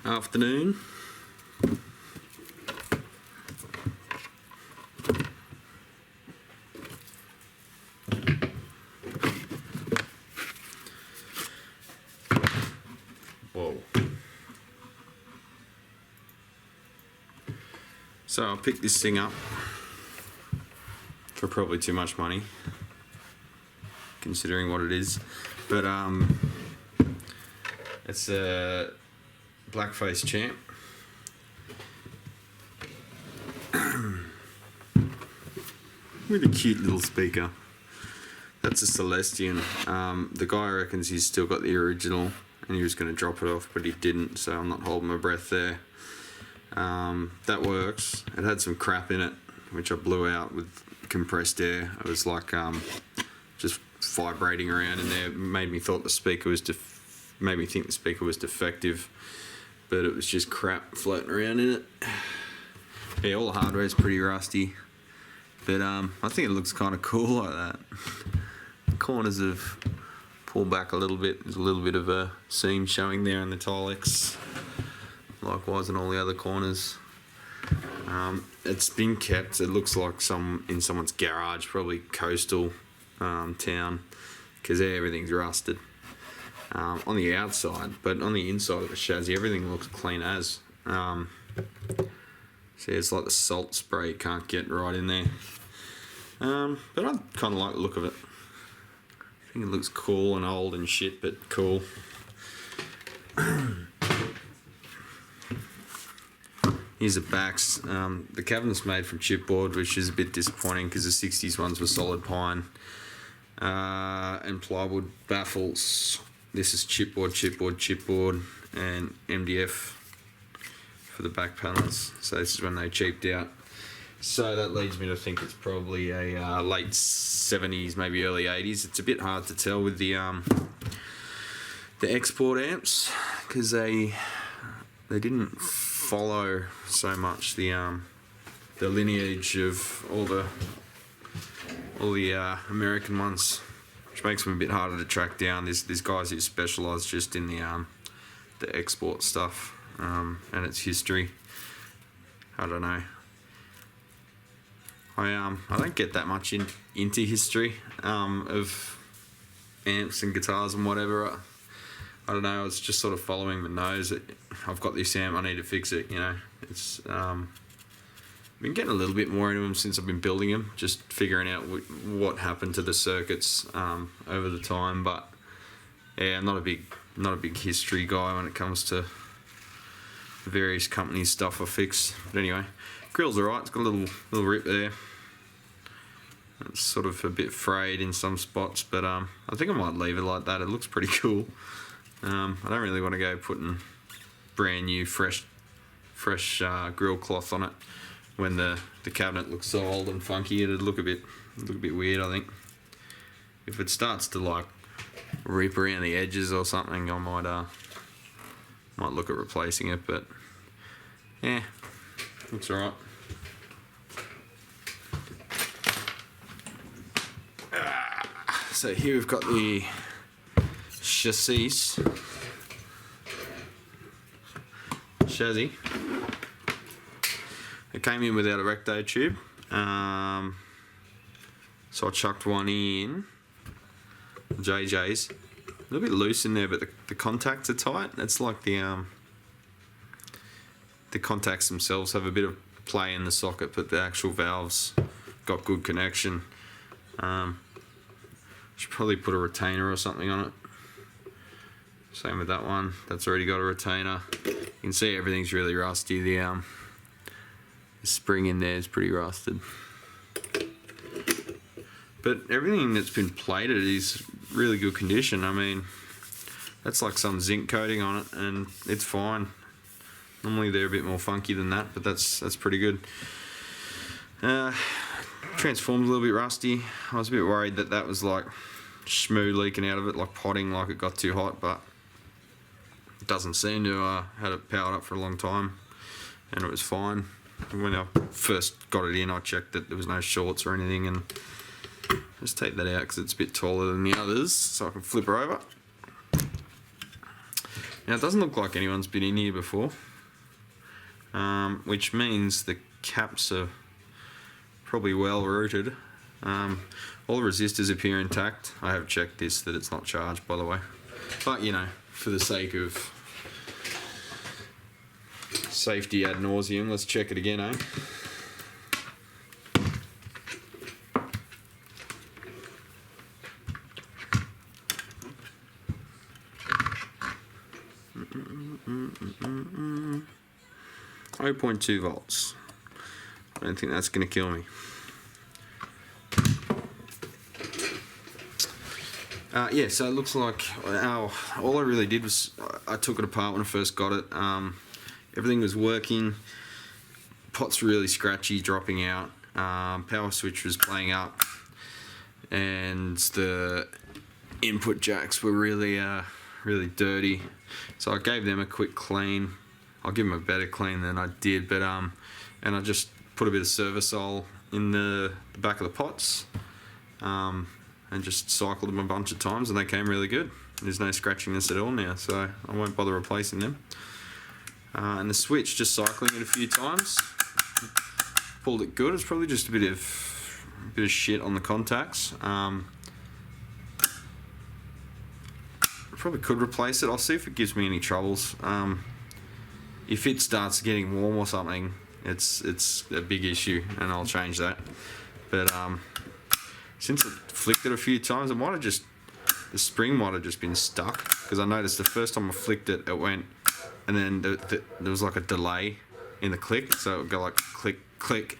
afternoon. Whoa. So I picked this thing up for probably too much money, considering what it is, but it's a Blackface champ. With a cute little speaker. That's a Celestian. The guy reckons he's still got the original and he was going to drop it off, but he didn't, so I'm not holding my breath there. That works. It had some crap in it, which I blew out with compressed air. It was like just vibrating around in there. It made me think the speaker was defective, but it was just crap floating around in it. Yeah, all the hardware is pretty rusty, but I think it looks kind of cool like that. The corners have pulled back a little bit. There's a little bit of a seam showing there in the Tilex, likewise in all the other corners. It's been kept. It looks like in someone's garage, probably coastal town, because everything's rusted on the outside, but on the inside of the chassis everything looks clean as. See, it's like the salt spray, you can't get right in there, but I kind of like the look of it. I think it looks cool and old and shit, but cool. Here's the backs. The cabinet's made from chipboard, which is a bit disappointing because the 60s ones were solid pine and plywood baffles. This is chipboard, and MDF for the back panels. So this is when they cheaped out. So that leads me to think it's probably a late 70s, maybe early 80s. It's a bit hard to tell with the export amps because they didn't follow so much the lineage of all the American ones, which makes them a bit harder to track down. There's guys who specialise just in the export stuff and its history. I don't know. I don't get that much into history of amps and guitars and whatever. I don't know, I was just sort of following the nose that I've got this amp, I need to fix it, you know. It's I've been getting a little bit more into them since I've been building them, just figuring out what happened to the circuits over the time. But yeah, I'm not a big history guy when it comes to the various companies' stuff I fix. But anyway, grill's alright, it's got a little rip there. It's sort of a bit frayed in some spots, but I think I might leave it like that. It looks pretty cool. I don't really want to go putting brand new fresh grill cloth on it when the cabinet looks so old and funky. It'd look a bit weird, I think. If it starts to like rip around the edges or something, I might look at replacing it, but yeah, looks alright. So here we've got the chassis. It came in without a recto tube, so I chucked one in. JJ's a little bit loose in there, but the contacts are tight. It's like the contacts themselves have a bit of play in the socket, but the actual valves got good connection. Should probably put a retainer or something on it. Same with that one, that's already got a retainer. You can see everything's really rusty. The spring in there is pretty rusted. But everything that's been plated is really good condition. I mean, that's like some zinc coating on it and it's fine. Normally they're a bit more funky than that, but that's pretty good. Transform's a little bit rusty. I was a bit worried that was like schmoo leaking out of it, like potting, like it got too hot, but it doesn't seem to. Had it powered up for a long time and it was fine. When I first got it in, I checked that there was no shorts or anything, and just take that out because it's a bit taller than the others, so I can flip her over. Now it doesn't look like anyone's been in here before, which means the caps are probably well rooted. All the resistors appear intact. I have checked this, that it's not charged, by the way, but you know, for the sake of safety ad nauseum, let's check it again, eh? Mm-mm-mm-mm-mm. 0.2 volts. I don't think that's going to kill me. Yeah, so it looks like all I really did was I took it apart when I first got it. Everything was working. Pot's really scratchy, dropping out. Power switch was playing up, and the input jacks were really dirty. So I gave them a quick clean. I'll give them a better clean than I did, but and I just put a bit of Servasol in the back of the pots. And just cycled them a bunch of times, and they came really good. There's no scratchiness at all now, so I won't bother replacing them. And the switch, just cycling it a few times, pulled it good. It's probably just a bit of shit on the contacts. Probably could replace it. I'll see if it gives me any troubles. If it starts getting warm or something, it's a big issue, and I'll change that. But since I flicked it a few times, the spring might have just been stuck, because I noticed the first time I flicked it, it went, and then there was like a delay in the click, so it would go like click, click.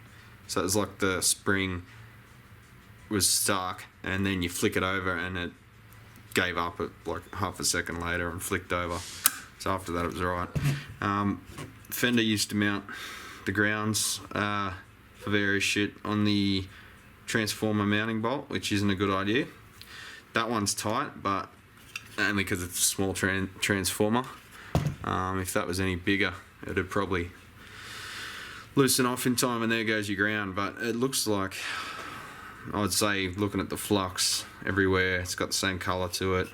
So it was like the spring was stuck, and then you flick it over and it gave up at like half a second later and flicked over. So after that it was alright. Fender used to mount the grounds for various shit on the transformer mounting bolt, which isn't a good idea. That one's tight, but only because it's a small transformer. If that was any bigger, it'd probably loosen off in time, and there goes your ground. But it looks like, I'd say, looking at the flux everywhere, it's got the same colour to it,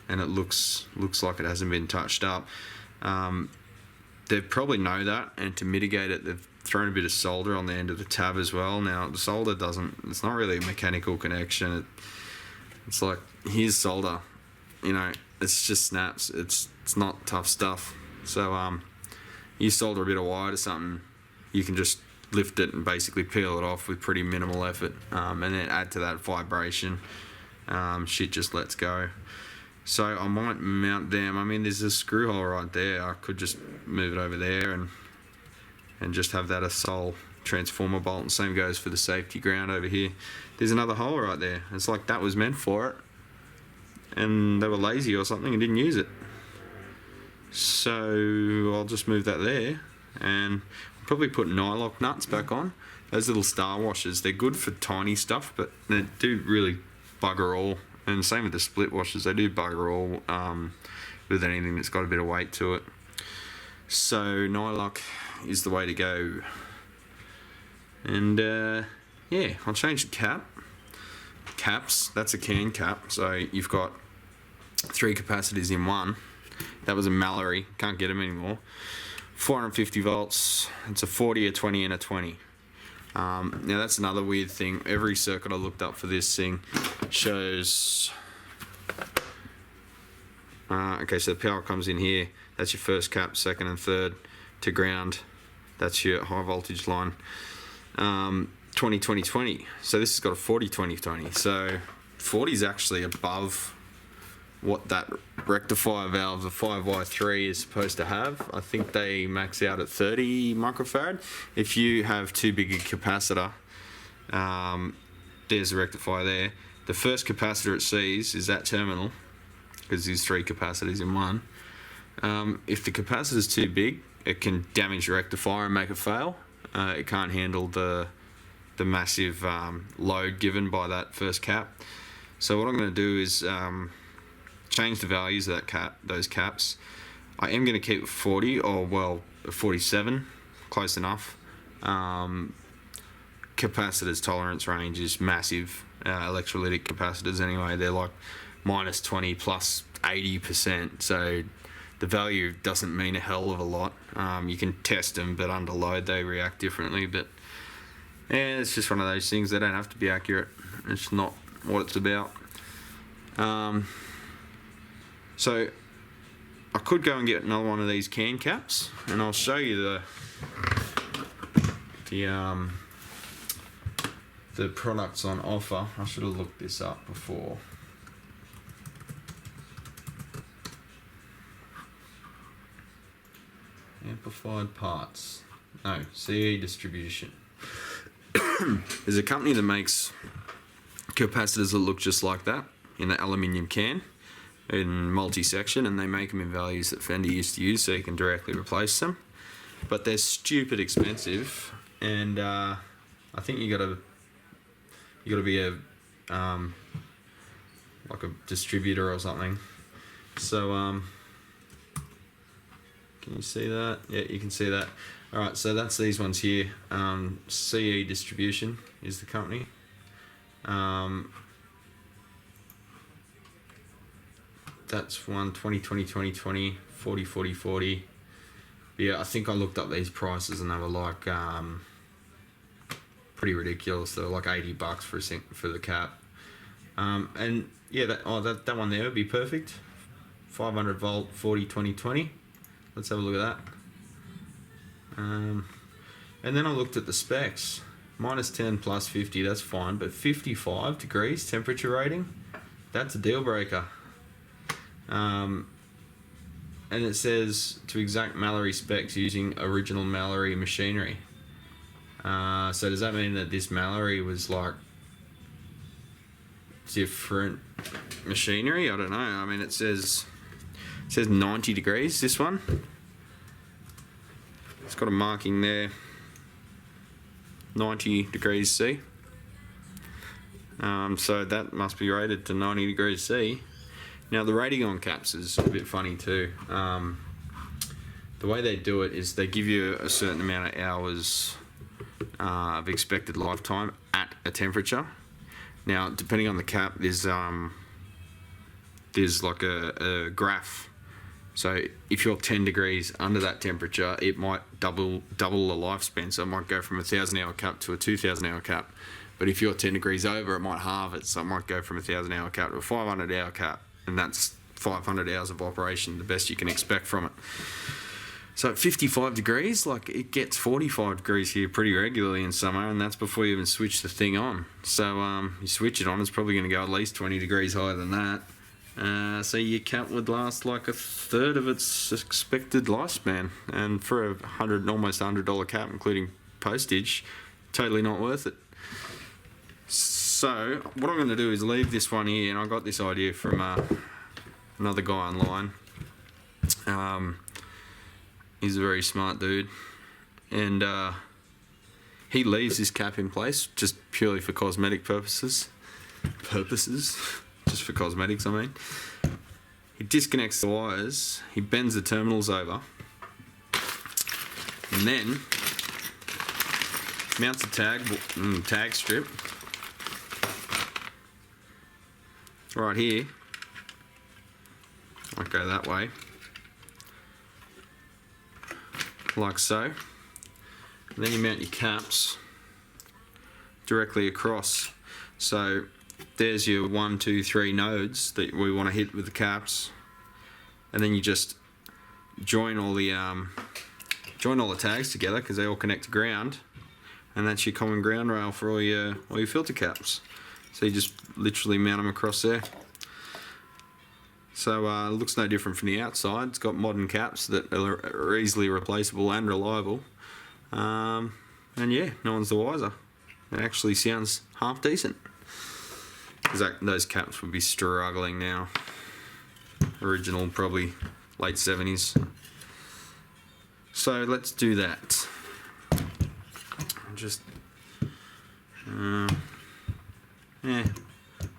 and it looks like it hasn't been touched up. They probably know that, and to mitigate it, they've thrown a bit of solder on the end of the tab as well. Now the solder it's not really a mechanical connection. It's like, here's solder, you know, it's just snaps. It's not tough stuff. So you solder a bit of wire to something, you can just lift it and basically peel it off with pretty minimal effort, and then add to that vibration, shit just lets go. So I might mount them. I mean, there's a screw hole right there. I could just move it over there and just have that a sole transformer bolt, and same goes for the safety ground over here. There's another hole right there. It's like that was meant for it, and they were lazy or something and didn't use it. So I'll just move that there, and I'll probably put nylock nuts back on. Those little star washers, they're good for tiny stuff, but they do really bugger all. And same with the split washers, they do bugger all with anything that's got a bit of weight to it. So nylock is the way to go. And yeah, I'll change the caps. That's a can cap, so you've got 3 capacitors in one. That was a Mallory, can't get them anymore. 450 volts. It's a 40, a 20, and a 20. Now that's another weird thing. Every circuit I looked up for this thing shows okay, so the power comes in here. That's your first cap, second and third to ground. That's your high voltage line. 20 20 20. So this has got a 40 20 20. So 40 is actually above what that rectifier valve, the 5Y3, is supposed to have. I think they max out at 30 microfarad. If you have too big a capacitor, there's a rectifier there. The first capacitor it sees is that terminal, because there's 3 capacitors in one. If the capacitor is too big, it can damage the rectifier and make it fail. It can't handle the massive load given by that first cap. So what I'm going to do is change the values of those caps. I am going to keep 40, or well, 47, close enough. Capacitors tolerance range is massive. Electrolytic capacitors anyway, they're like -20 plus 80%, so the value doesn't mean a hell of a lot. You can test them, but under load they react differently. But yeah, it's just one of those things. They don't have to be accurate. It's not what it's about. So I could go and get another one of these can caps, and I'll show you the products on offer. I should have looked this up before. Amplified parts. No, CE distribution. There's a company that makes capacitors that look just like that in an aluminium can in multi-section, and they make them in values that Fender used to use, so you can directly replace them. But they're stupid expensive, and I think you gotta be a like a distributor or something. So can you see that? Yeah, you can see that. All right, so that's these ones here. CE Distribution is the company. That's one 2020 2020 40 40 40. Yeah, I think I looked up these prices and they were like pretty ridiculous. They were like $80 for the cap. And yeah, that one there would be perfect. 500 volt 40 20 20. Let's have a look at that. And then I looked at the specs. -10 +50, that's fine, but 55 degrees temperature rating, that's a deal breaker. And it says to exact Mallory specs using original Mallory machinery. So does that mean that this Mallory was like different machinery? I don't know. I mean, it says 90 degrees, this one. It's got a marking there, 90 degrees C. So that must be rated to 90 degrees C. Now the rating on caps is a bit funny too. The way they do it is they give you a certain amount of hours of expected lifetime at a temperature. Now, depending on the cap, there's like a graph. So if you're 10 degrees under that temperature, it might double the lifespan. So it might go from a 1,000-hour cap to a 2,000-hour cap. But if you're 10 degrees over, it might halve it. So it might go from a 1,000-hour cap to a 500-hour cap. And that's 500 hours of operation, the best you can expect from it. So at 55 degrees, like it gets 45 degrees here pretty regularly in summer, and that's before you even switch the thing on. So you switch it on, it's probably going to go at least 20 degrees higher than that. So your cap would last like a third of its expected lifespan, and for a almost $100 cap, including postage, totally not worth it. So what I'm going to do is leave this one here, and I got this idea from another guy online. He's a very smart dude, and he leaves this cap in place just purely for cosmetic purposes. Just for cosmetics, I mean. He disconnects the wires, he bends the terminals over, and then mounts a tag strip right here. Might go that way, like so. And then you mount your caps directly across. So there's your 1, 2, 3 nodes that we want to hit with the caps, and then you just join all the tags together because they all connect to ground, and that's your common ground rail for all your filter caps. So you just literally mount them across there. So it looks no different from the outside. It's got modern caps that are easily replaceable and reliable, and yeah, no one's the wiser. It actually sounds half decent. Those caps would be struggling now. Original, probably late 70s. So let's do that.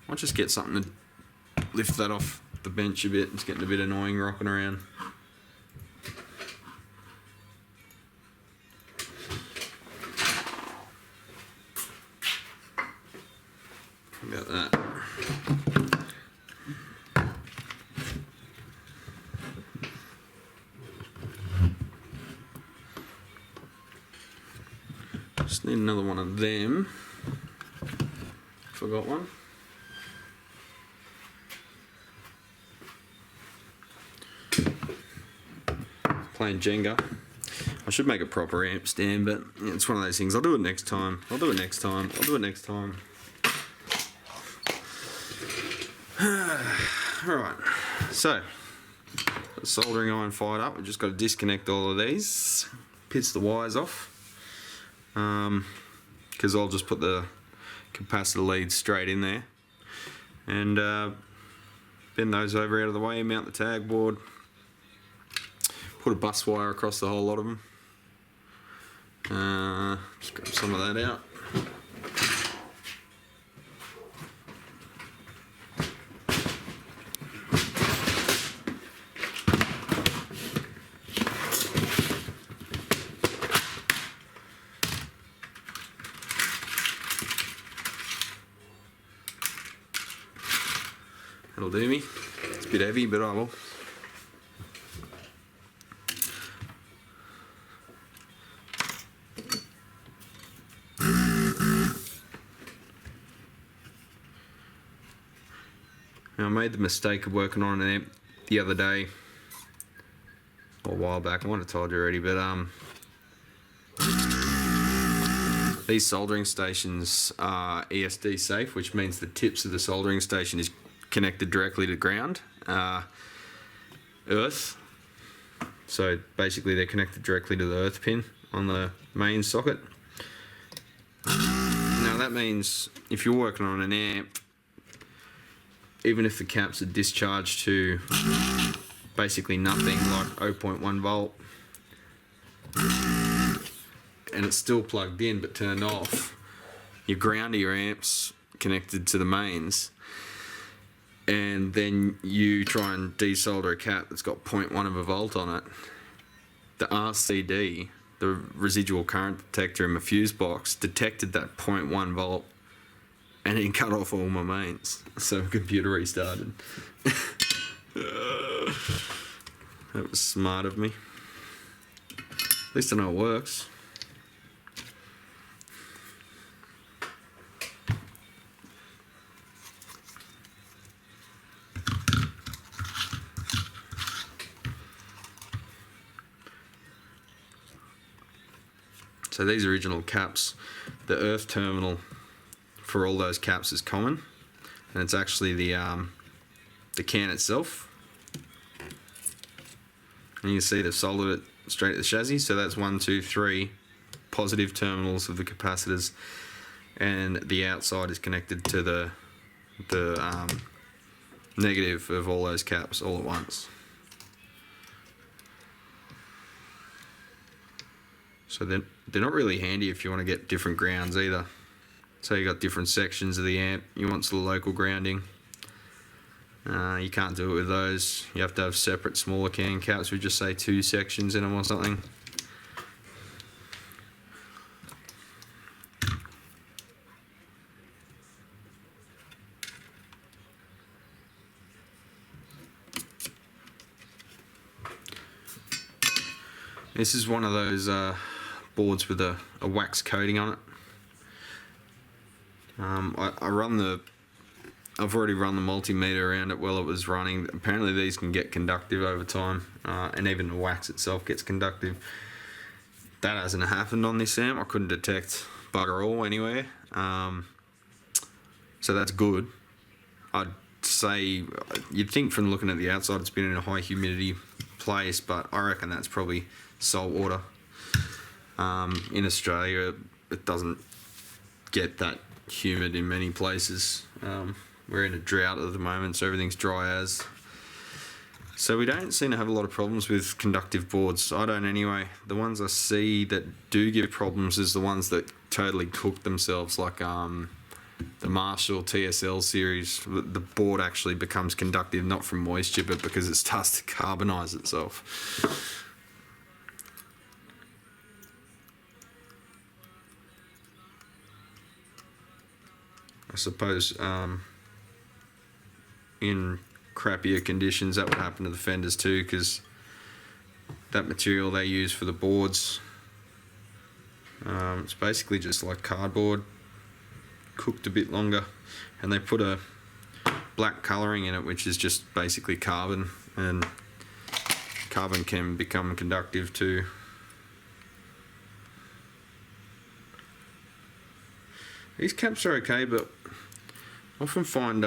I'll just get something to lift that off the bench a bit. It's getting a bit annoying rocking around. How about that? Just need another one of them. Forgot one. Playing Jenga. I should make a proper amp stand, but it's one of those things. I'll do it next time. Alright, so got the soldering iron fired up. We've just got to disconnect all of these, pitch the wires off, because I'll just put the capacitor leads straight in there, and bend those over out of the way, mount the tag board, put a bus wire across the whole lot of them. Just grab some of that out. That'll do me. It's a bit heavy, but I will. Now, I made the mistake of working on an amp the other day, or a while back. I might have told you already, but these soldering stations are ESD safe, which means the tips of the soldering station is connected directly to ground, earth. So basically they're connected directly to the earth pin on the main socket. Now that means if you're working on an amp, even if the caps are discharged to basically nothing, like 0.1 volt, and it's still plugged in but turned off, your ground of your amp's connected to the mains, and then you try and desolder a cap that's got 0.1 of a volt on it, the RCD, the residual current detector in my fuse box, detected that 0.1 volt and it cut off all my mains. So the computer restarted. That was smart of me. At least I know it works. So these original caps, the earth terminal for all those caps is common, and it's actually the can itself. And you can see they've soldered it straight to the chassis. So that's 1, 2, 3 positive terminals of the capacitors, and the outside is connected to the negative of all those caps all at once. So they're not really handy if you want to get different grounds either. So you got different sections of the amp, you want some local grounding. You can't do it with those. You have to have separate smaller can caps with just say 2 sections in them or something. This is one of those boards with a wax coating on it. I've already run the multimeter around it while it was running. Apparently these can get conductive over time, and even the wax itself gets conductive. That hasn't happened on this amp. I couldn't detect bugger all anywhere, so that's good. I'd say, you'd think from looking at the outside it's been in a high humidity place, but I reckon that's probably salt water. In Australia it doesn't get that humid in many places. We're in a drought at the moment, so everything's dry as. So we don't seem to have a lot of problems with conductive boards. I don't anyway. The ones I see that do give problems is the ones that totally cook themselves, like the Marshall TSL series. The board actually becomes conductive not from moisture, but because it starts to carbonize itself. I suppose in crappier conditions that would happen to the fenders too, because that material they use for the boards, It's basically just like cardboard cooked a bit longer, and they put a black colouring in it, which is just basically carbon, and carbon can become conductive to these caps are okay, but I often find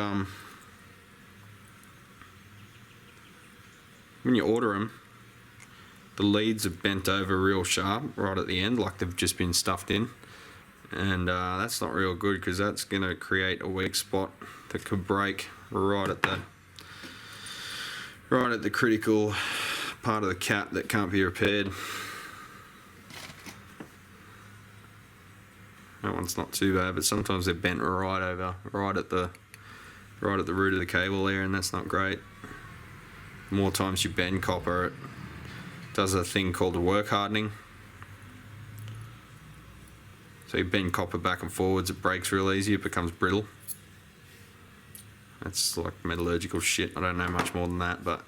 when you order them, the leads are bent over real sharp right at the end, like they've just been stuffed in, and that's not real good, because that's going to create a weak spot that could break right at the critical part of the cap that can't be repaired. That one's not too bad, but sometimes they're bent right at the root of the cable there, and that's not great. The more times you bend copper, it does a thing called a work hardening. So you bend copper back and forwards, it breaks real easy, it becomes brittle. That's like metallurgical shit. I don't know much more than that, but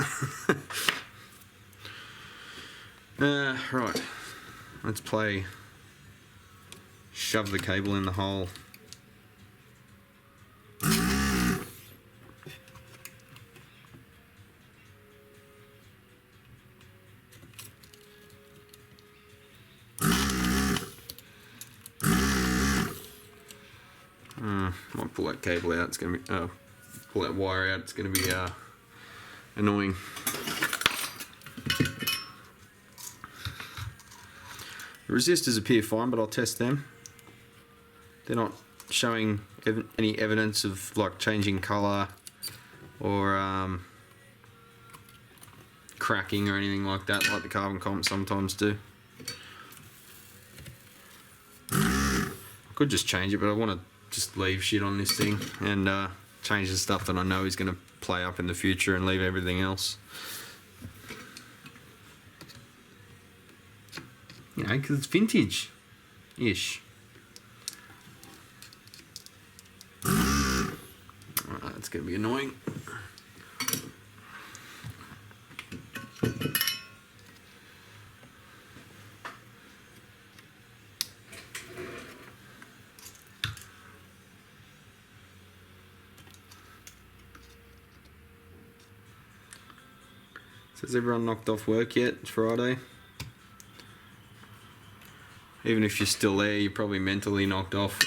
right. Let's play shove the cable in the hole. Might pull that cable out. It's gonna be pull that wire out. It's gonna be annoying. The resistors appear fine, but I'll test them. They're not showing any evidence of like changing colour or cracking or anything like that, like the carbon comps sometimes do. I could just change it, but I want to just leave shit on this thing and change the stuff that I know is going to play up in the future and leave everything else. You know, because it's vintage-ish. Alright, that's going to be annoying. So has everyone knocked off work yet? It's Friday. Even if you're still there, you're probably mentally knocked off.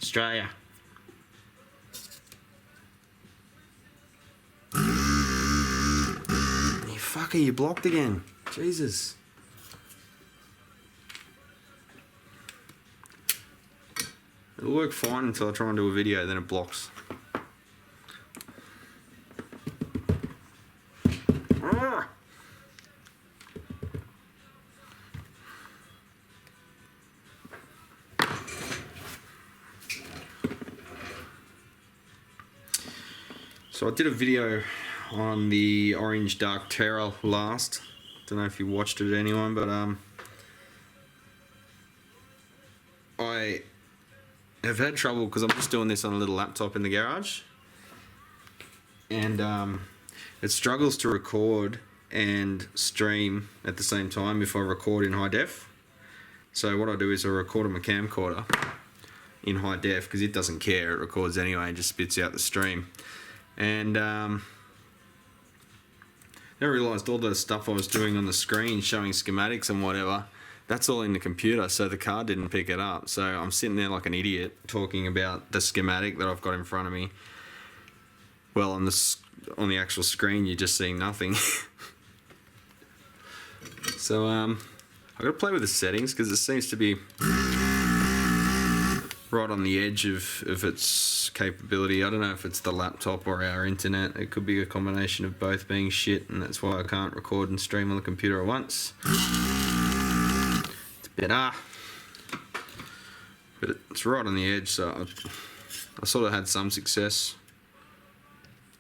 Australia. You fucker, you blocked again. Jesus. It'll work fine until I try and do a video, then it blocks. So I did a video on the Orange Dark Terror last. Don't know if you watched it, anyone, but I have had trouble because I'm just doing this on a little laptop in the garage, and it struggles to record and stream at the same time if I record in high def. So what I do is I record on my camcorder in high def because it doesn't care, it records anyway and just spits out the stream. And I realised all the stuff I was doing on the screen, showing schematics and whatever, that's all in the computer, so the card didn't pick it up. So I'm sitting there like an idiot talking about the schematic that I've got in front of me. Well, on the actual screen, you're just seeing nothing. So I've got to play with the settings because it seems to be right on the edge of its capability. I don't know if it's the laptop or our internet. It could be a combination of both being shit, and that's why I can't record and stream on the computer at once. It's better, but it's right on the edge, so I sort of had some success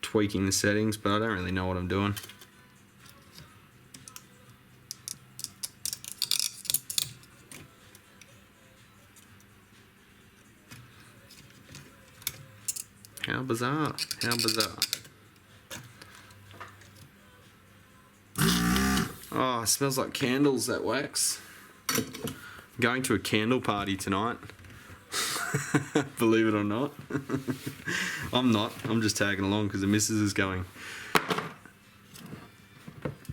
tweaking the settings, but I don't really know what I'm doing. How bizarre, how bizarre. Oh, it smells like candles, that wax. Going to a candle party tonight. Believe it or not. I'm not. I'm just tagging along because the missus is going.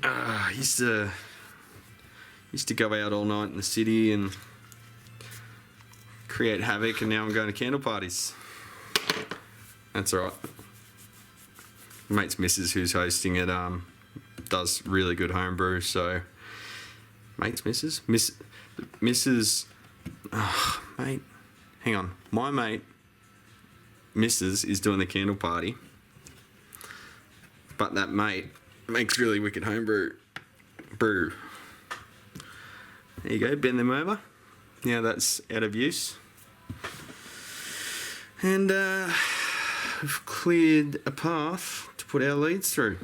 I used to go out all night in the city and create havoc, and now I'm going to candle parties. That's alright. Mate's missus, who's hosting it, does really good homebrew, so mate's missus? Mrs. Oh, mate. Hang on. My mate, missus, is doing the candle party, but that mate makes really wicked homebrew. There you go, bend them over. Now that's out of use. And we've cleared a path to put our leads through.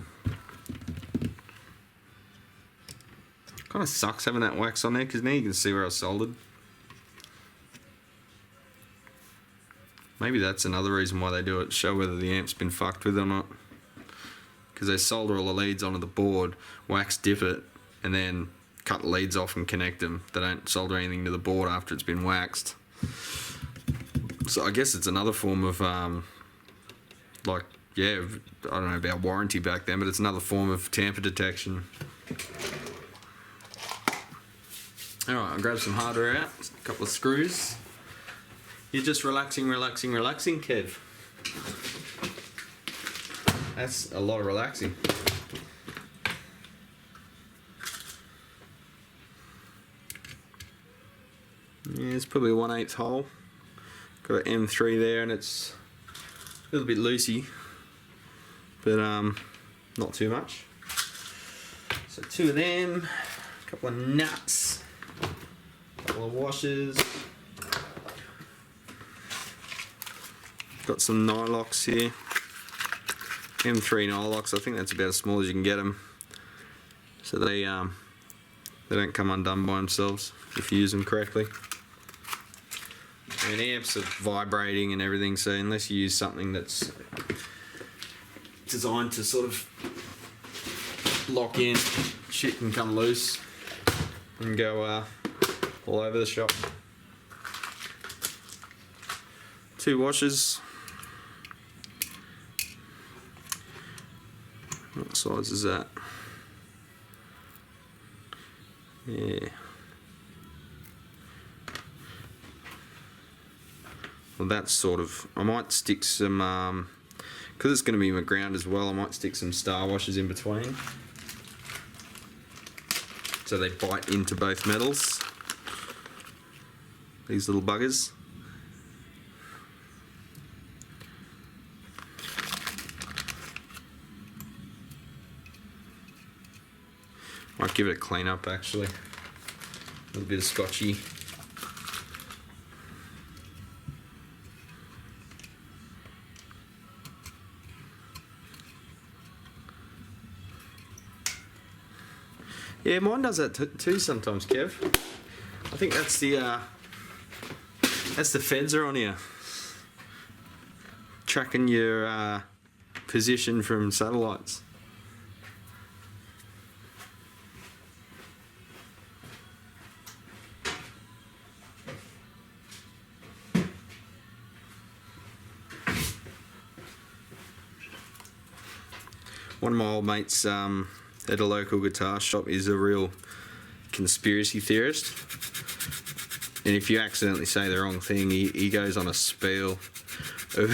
Kind of sucks having that wax on there because now you can see where I soldered. Maybe that's another reason why they do it, show whether the amp's been fucked with or not. Because they solder all the leads onto the board, wax dip it, and then cut the leads off and connect them. They don't solder anything to the board after it's been waxed. So I guess it's another form of, like, yeah, I don't know about warranty back then, but it's another form of tamper detection. Alright, I'll grab some hardware out, a couple of screws. You're just relaxing, Kev. That's a lot of relaxing. Yeah, it's probably a 1/8 hole. Got an M3 there, and it's a little bit loosey, but not too much. So 2 of them, a couple of nuts, a couple of washers. Got some nylocks here. M3 nylocks. I think that's about as small as you can get them. So they don't come undone by themselves if you use them correctly. I mean, amps are vibrating and everything, so unless you use something that's designed to sort of lock in, shit can come loose and go all over the shop. 2 washers. What size is that? Yeah. Well, that's sort of, I might stick some, because it's going to be my ground as well, I might stick some star washers in between, so they bite into both metals, these little buggers. Might give it a clean up actually, a little bit of scotchy. Yeah, mine does that too sometimes, Kev. I think that's the feds are on here, tracking your position from satellites. One of my old mates at a local guitar shop is a real conspiracy theorist, and if you accidentally say the wrong thing, he goes on a spiel of,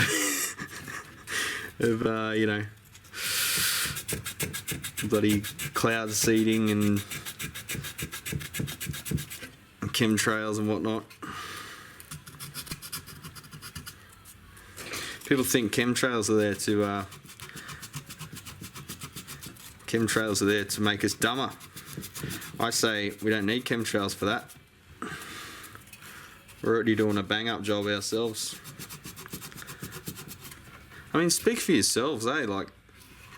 you know, bloody cloud seeding and chemtrails and whatnot. People think chemtrails are there to make us dumber. I say we don't need chemtrails for that. We're already doing a bang-up job ourselves. I mean, speak for yourselves, eh? Like,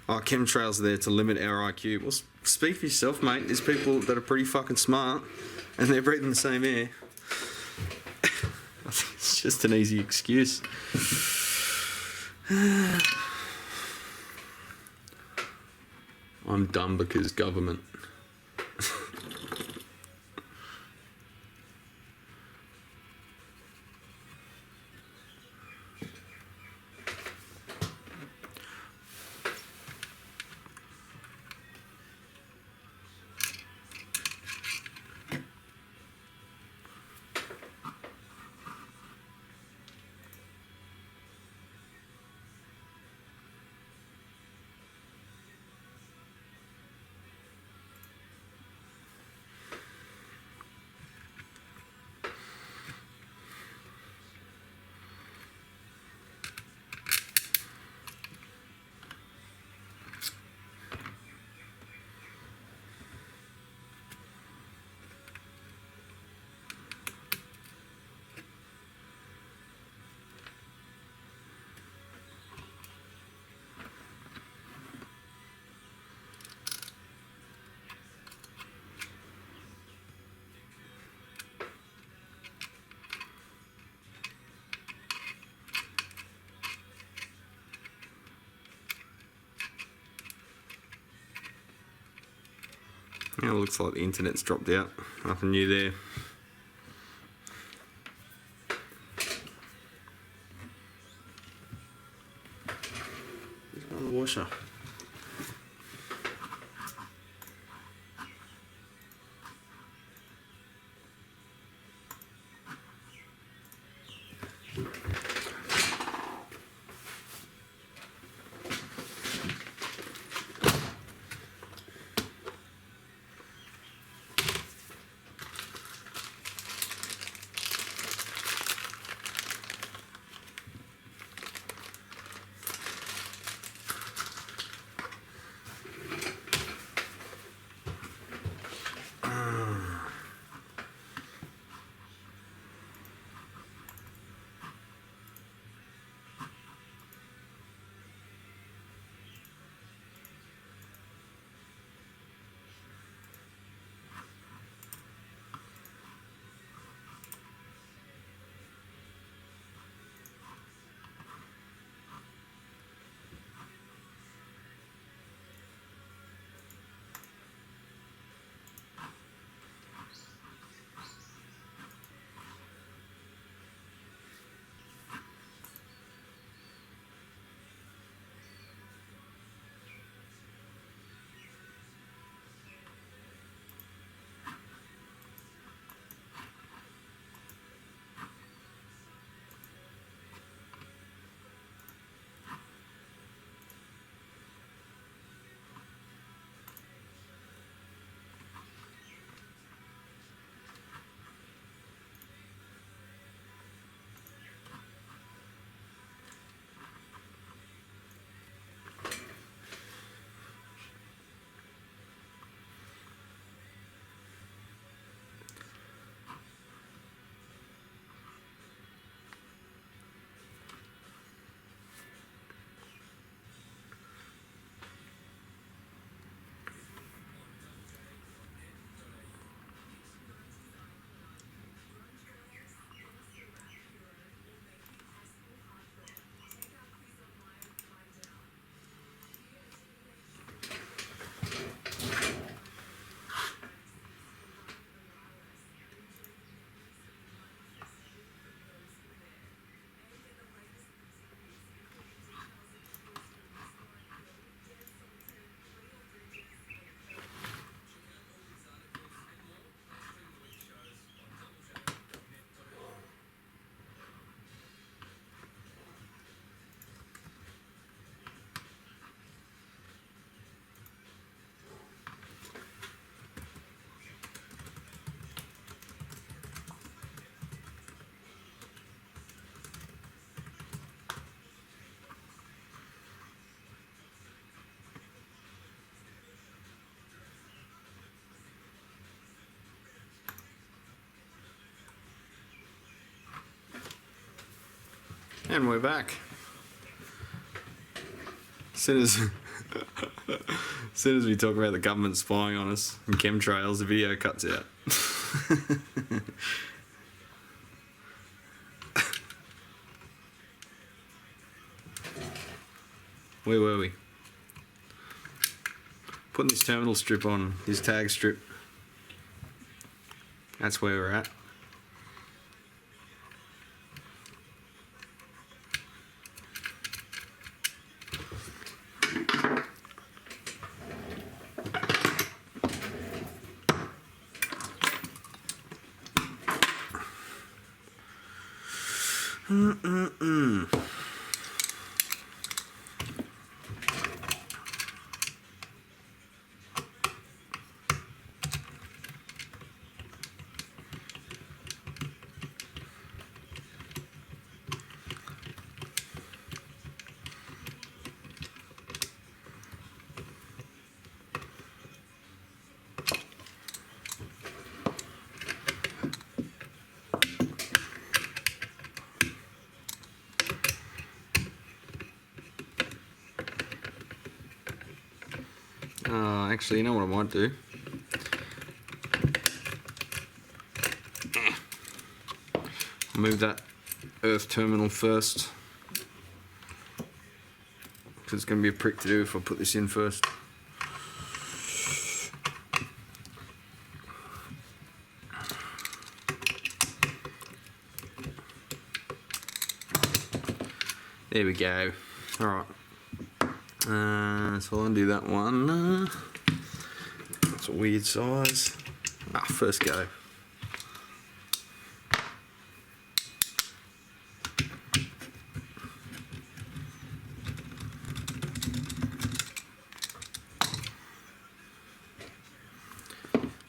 oh, chemtrails are there to limit our IQ. Well, speak for yourself, mate. There's people that are pretty fucking smart, and they're breathing the same air. I think it's just an easy excuse. I'm dumb because government. Yeah, it looks like the internet's dropped out. Nothing new there. On the washer. And we're back. As soon as we talk about the government spying on us and chemtrails, the video cuts out. Where were we? Putting this terminal strip on, this tag strip. That's where we're at. Actually, you know what I might do? I'll move that earth terminal first, because it's going to be a prick to do if I put this in first. There we go. Alright. So I'll undo that one. That's a weird size. First go.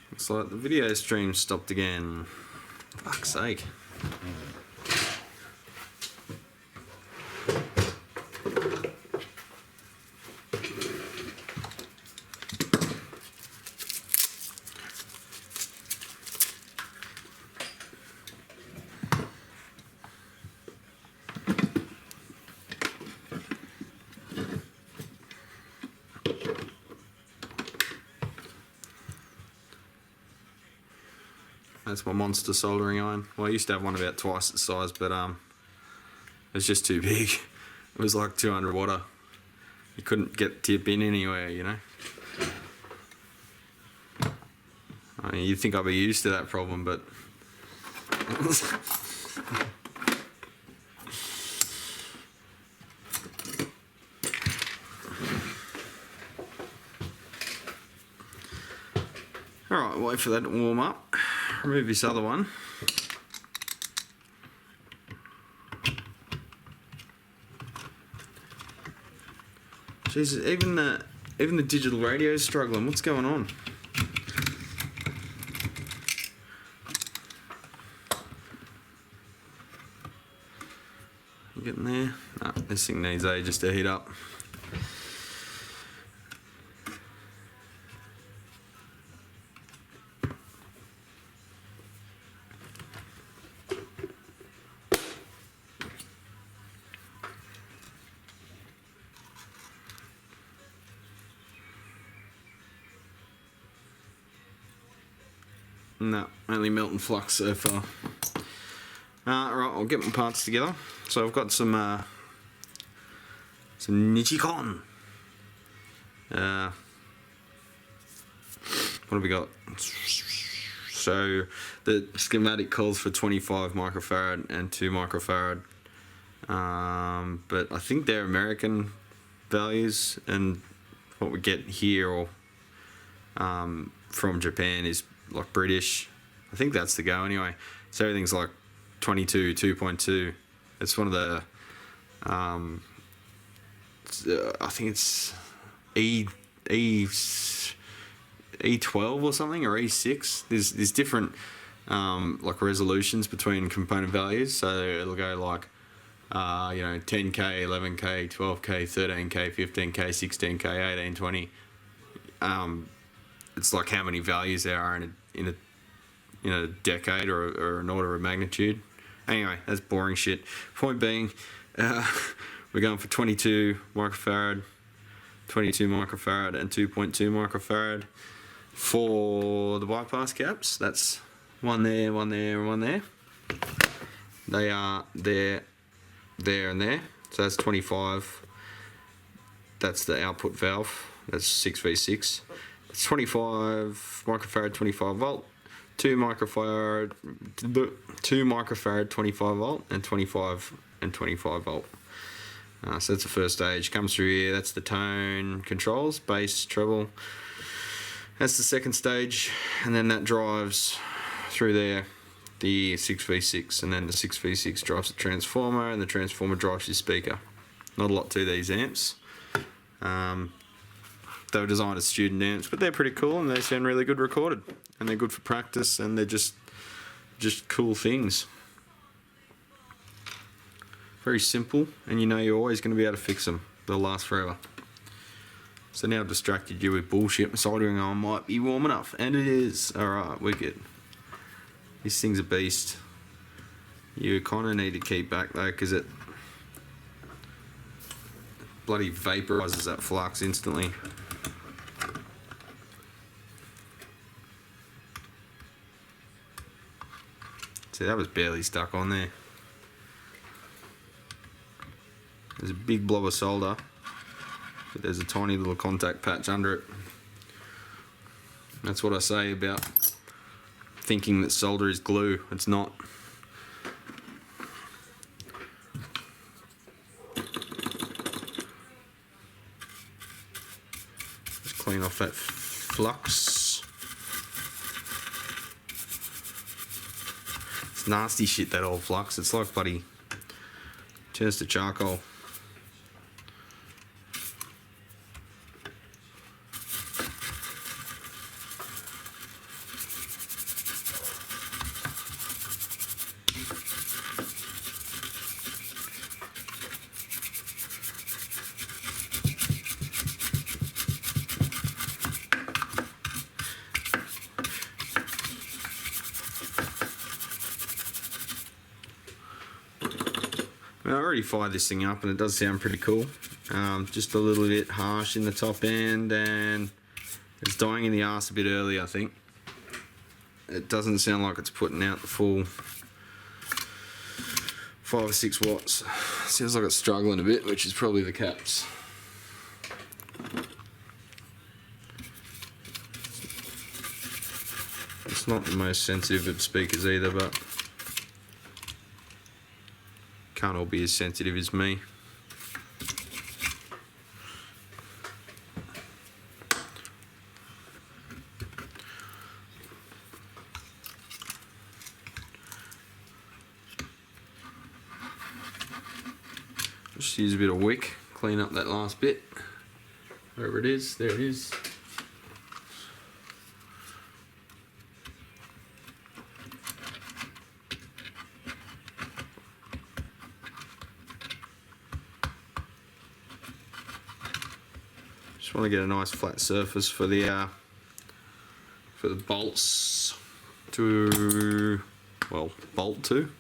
Looks like the video stream stopped again. Fuck's sake. That's my monster soldering iron. Well, I used to have one about twice its size, but it was just too big. It was like 200 water. You couldn't get tip in anywhere, you know. I mean, you'd think I'd be used to that problem, but alright, wait for that to warm up. Remove this other one. Jesus, even the digital radio is struggling. What's going on? You getting there? No, this thing needs ages to heat up. No, only melt and flux so far. Right, I'll get my parts together. So I've got some Nichicon. What have we got? So the schematic calls for 25 microfarad and 2 microfarad. But I think they're American values, and what we get here or from Japan is like British. I think that's the go anyway. So everything's like 22, 2.2. It's one of the I think it's E12 or something, or E6. There's different like resolutions between component values. So it'll go like 10K, 11K, 12K, 13K, 15K, 16K, 18, 20. It's like how many values there are in a decade or an order of magnitude. Anyway, that's boring shit. Point being, we're going for 22 microfarad, 22 microfarad, and 2.2 microfarad for the bypass caps. That's one there, one there, and one there. They are there, and there. So that's 25. That's the output valve. That's 6v6. It's 25 microfarad, 25 volt. 2 microfarad, 25 volt, and 25 volt. So that's the first stage. Comes through here. That's the tone controls, bass, treble. That's the second stage, and then that drives through there the 6v6, and then the 6v6 drives the transformer, and the transformer drives your speaker. Not a lot to these amps. They were designed as student amps, but they're pretty cool and they sound really good recorded. And they're good for practice, and they're just cool things. Very simple, and you know you're always going to be able to fix them. They'll last forever. So now I've distracted you with bullshit. My soldering iron might be warm enough, and it is. Alright, wicked. This thing's a beast. You kind of need to keep back though, because it bloody vaporizes that flux instantly. See, that was barely stuck on there. There's a big blob of solder, but there's a tiny little contact patch under it. That's what I say about thinking that solder is glue. It's not. clean off that flux. It's nasty shit, that old flux. It's like bloody turns to charcoal. I already fired this thing up and it does sound pretty cool. Just a little bit harsh in the top end, and it's dying in the arse a bit early, I think. It doesn't sound like it's putting out the full 5 or 6 watts. Sounds like it's struggling a bit, which is probably the caps. It's not the most sensitive of speakers either, but can't all be as sensitive as me. Just use a bit of wick, clean up that last bit. Wherever it is, there it is. Just want to get a nice flat surface for the bolts to, well, bolt to.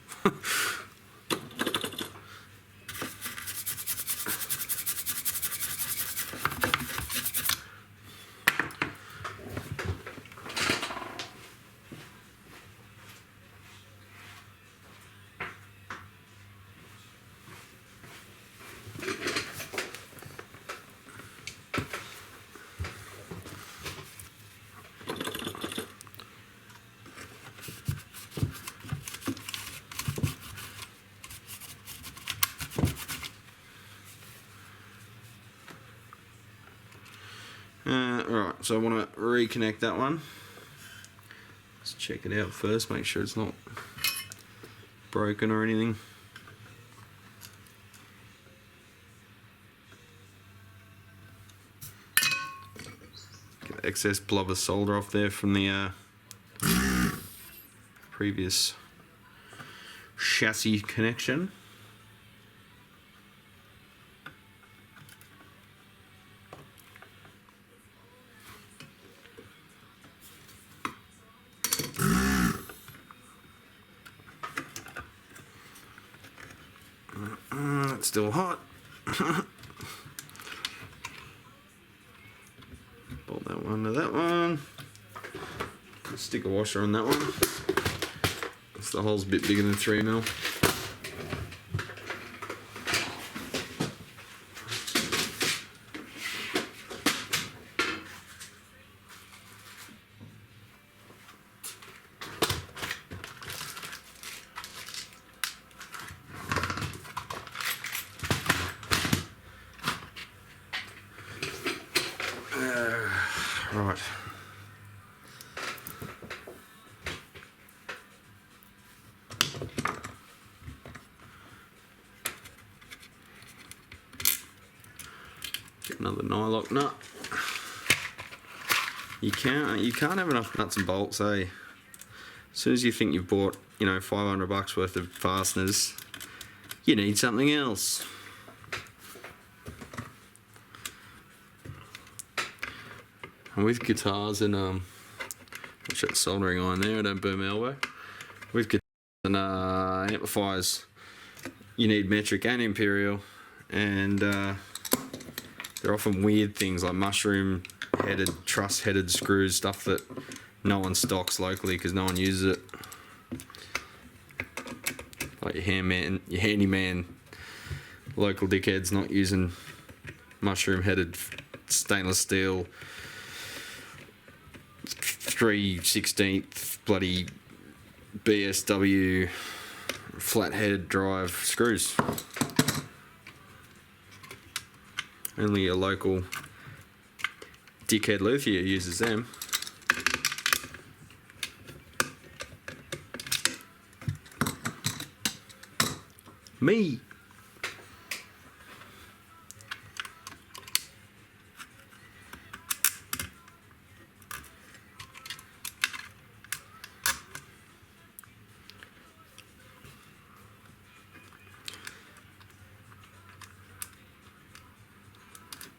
Right, so I want to reconnect that one. Let's check it out first, make sure it's not broken or anything. Get the excess blob of solder off there from the previous chassis connection. It's still hot. Bolt that one to that one. Stick a washer on that one. The hole's a bit bigger than 3mm. Right. Get another nylock nut. You can't have enough nuts and bolts, eh? As soon as you think you've bought, you know, $500 worth of fasteners, you need something else. And with guitars and watch that soldering iron there, I don't burn my elbow. With guitars and amplifiers, you need metric and imperial, and they're often weird things like mushroom headed, truss headed screws, stuff that no one stocks locally because no one uses it. Like your handyman, local dickheads not using mushroom headed stainless steel 3/16 bloody BSW flat-headed drive screws. Only a local dickhead luthier uses them. Me.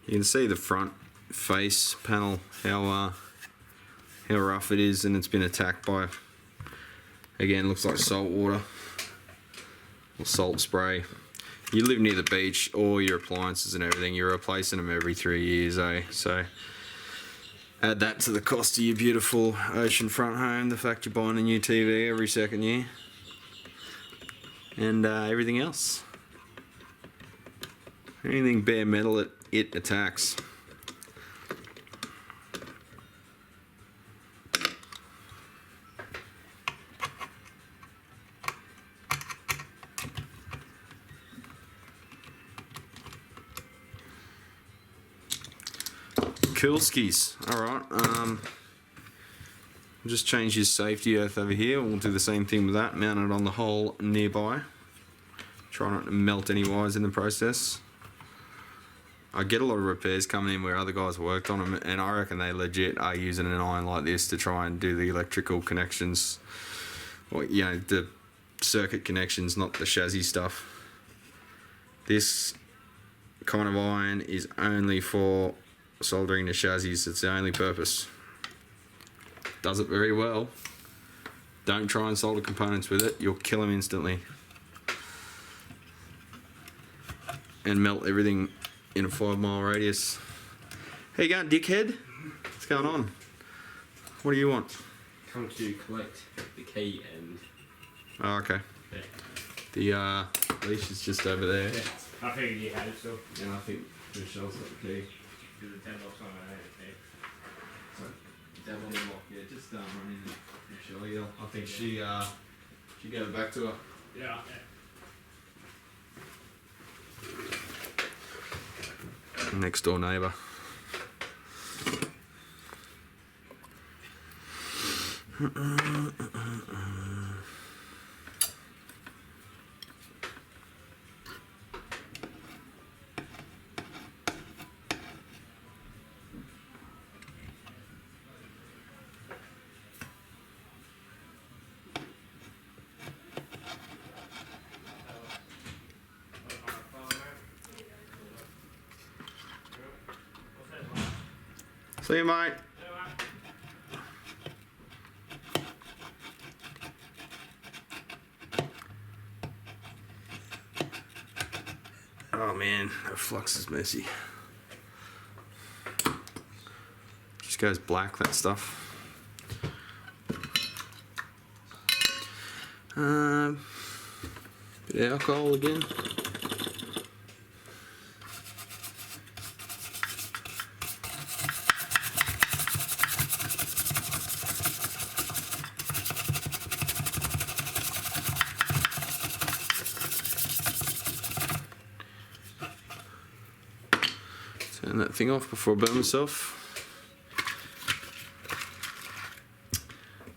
You can see the front face panel, how rough it is, and it's been attacked by, again, looks like salt water or salt spray. You live near the beach, all your appliances and everything, you're replacing them every 3 years, eh? So add that to the cost of your beautiful oceanfront home, the fact you're buying a new TV every second year, and everything else. Anything bare metal, it attacks. Coolskis. Alright, just change his safety earth over here. We'll do the same thing with that, mount it on the hole nearby. Try not to melt any wires in the process. I get a lot of repairs coming in where other guys worked on them, and I reckon they legit are using an iron like this to try and do the electrical connections, or you know, the circuit connections, not the chassis stuff. This kind of iron is only for soldering the chassis. It's the only purpose. Does it very well. Don't try and solder components with it, you'll kill them instantly and melt everything in a 5-mile radius. How you going, dickhead? What's going on? What do you want? Come to collect the key and... Oh, okay. Yeah. The leash is just over there. Yeah. I figured you had it, so... Yeah, I think Michelle's got the key. There's a deadlock on it, Sorry? Deadlock, yeah, just run in Michelle. Yeah, I think she gave it back to her. Yeah. Next door neighbour. See you, mate. Oh man, that flux is messy. Just goes black, that stuff. Bit of alcohol again. Turn that thing off before I burn myself.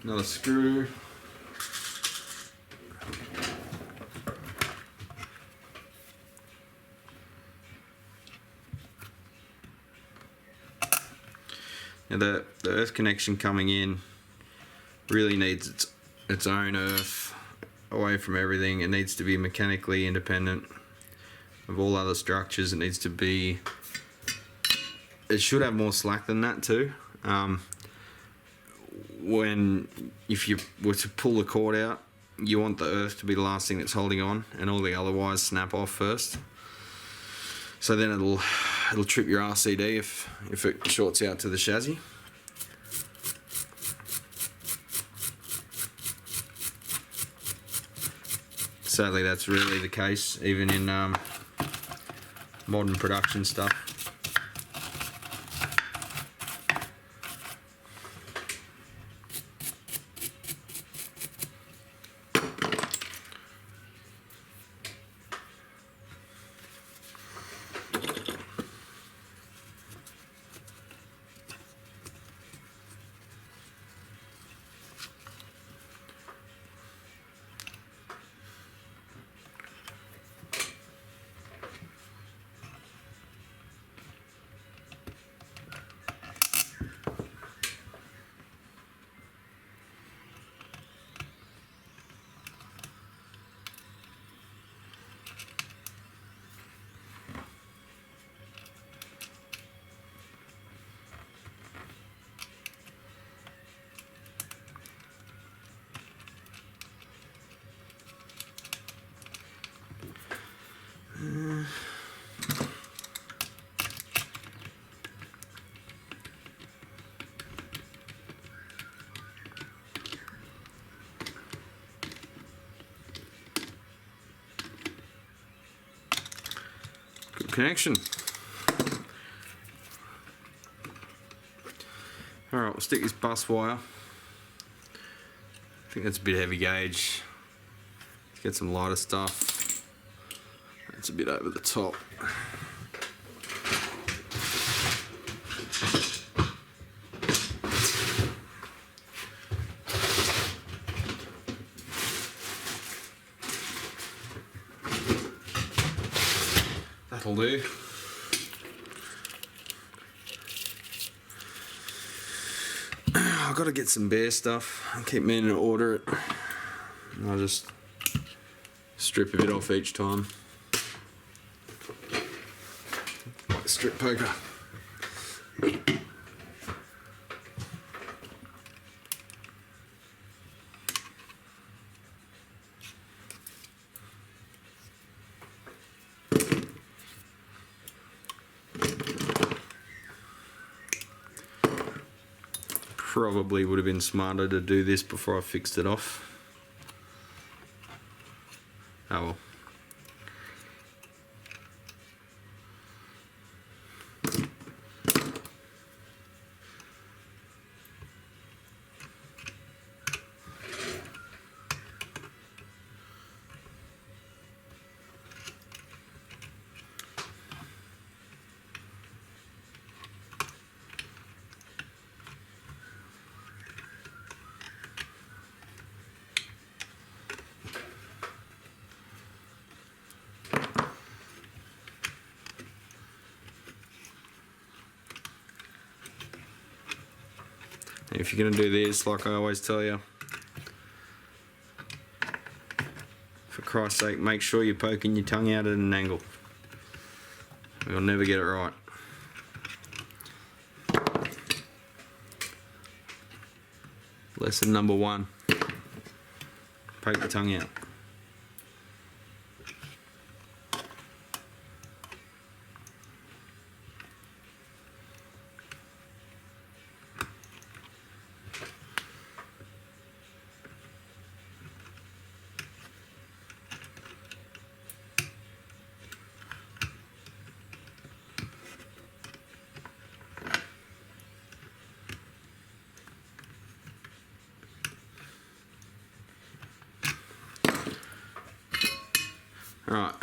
Another screw. Now the earth connection coming in really needs its own earth away from everything. It needs to be mechanically independent of all other structures. It needs to be... It should have more slack than that too. If you were to pull the cord out, you want the earth to be the last thing that's holding on, and all the other wires snap off first. So then it'll trip your RCD if it shorts out to the chassis. Sadly, that's really the case, even in modern production stuff. connection. Alright, we'll stick this bus wire. I think that's a bit heavy gauge. Let's get some lighter stuff. That's a bit over the top. That'll do. I've got to get some bear stuff. I keep meaning to order it. I'll just strip a bit off each time. Like a strip poker. Probably would have been smarter to do this before I fixed it off. Oh well. If you're going to do this, like I always tell you, for Christ's sake, make sure you're poking your tongue out at an angle. You'll never get it right. Lesson number 1. Poke the tongue out. Right,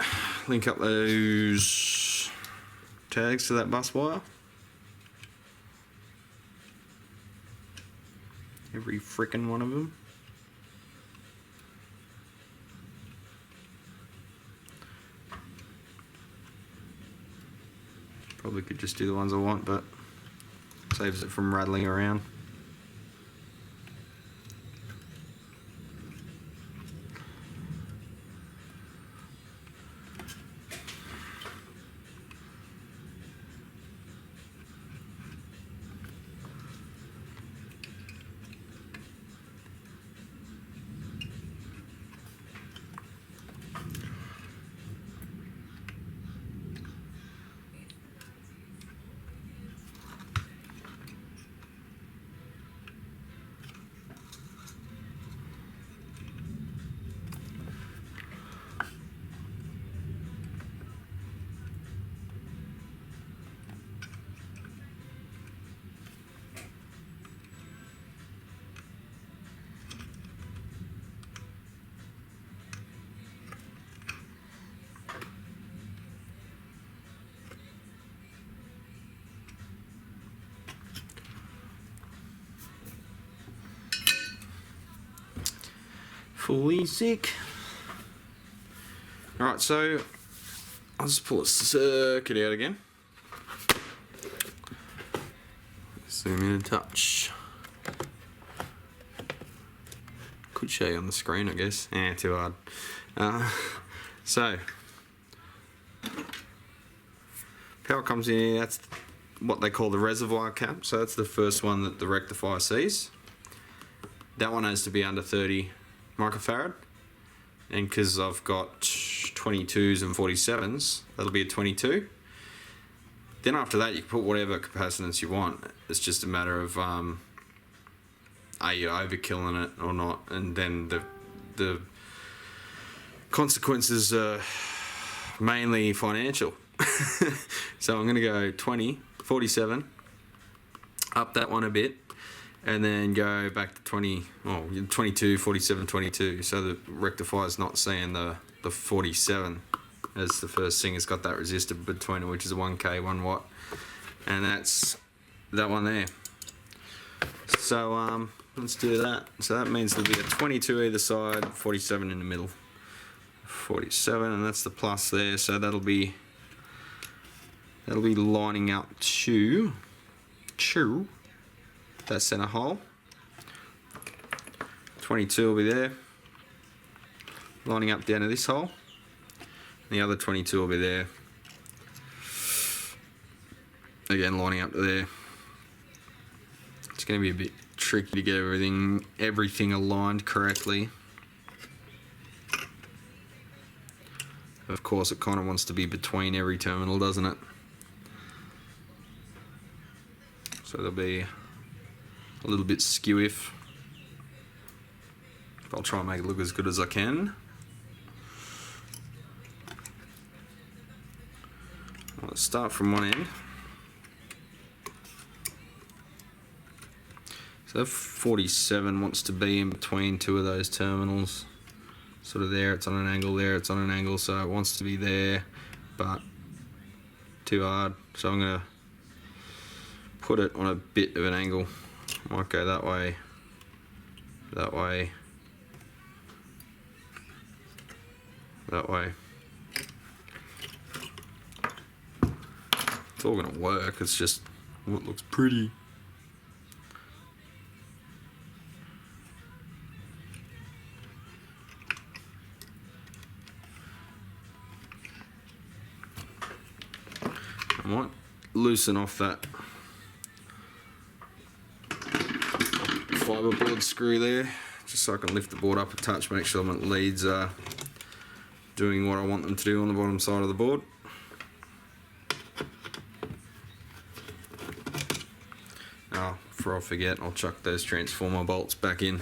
link up those tags to that bus wire. Every frickin' one of them. Probably could just do the ones I want, but saves it from rattling around. Fully sick. Alright, so I'll just pull a circuit out again. Zoom in a touch. Could show you on the screen, I guess. Too hard. So, power comes in here, that's what they call the reservoir cap. So that's the first one that the rectifier sees. That one has to be under 30 microfarad, and because I've got 22s and 47s, that'll be a 22. Then after that you can put whatever capacitance you want. It's just a matter of are you overkilling it or not, and then the consequences are mainly financial. So I'm going to go 20, 47, up that one a bit, and then go back to 22, 47, 22. So the rectifier's not seeing the 47 as the first thing. It's got that resistor between it, which is a 1K, 1 watt. And that's that one there. So let's do that. So that means there'll be a 22 either side, 47 in the middle. 47, and that's the plus there. So that'll be lining up to that center hole. 22 will be there, lining up down to this hole. The other 22 will be there, again lining up to there. It's going to be a bit tricky to get everything aligned correctly. Of course, it kind of wants to be between every terminal, doesn't it? So there'll be a little bit skew-if. I'll try and make it look as good as I can. Let's start from one end. So 47 wants to be in between two of those terminals. Sort of there, it's on an angle, there, it's on an angle, so it wants to be there, but too hard. So I'm going to put it on a bit of an angle. Might go that way, that way, that way. It's all going to work, it's just what looks pretty. I might loosen off that fiberboard screw there, just so I can lift the board up a touch, make sure my leads are doing what I want them to do on the bottom side of the board. Now, before I forget, I'll chuck those transformer bolts back in.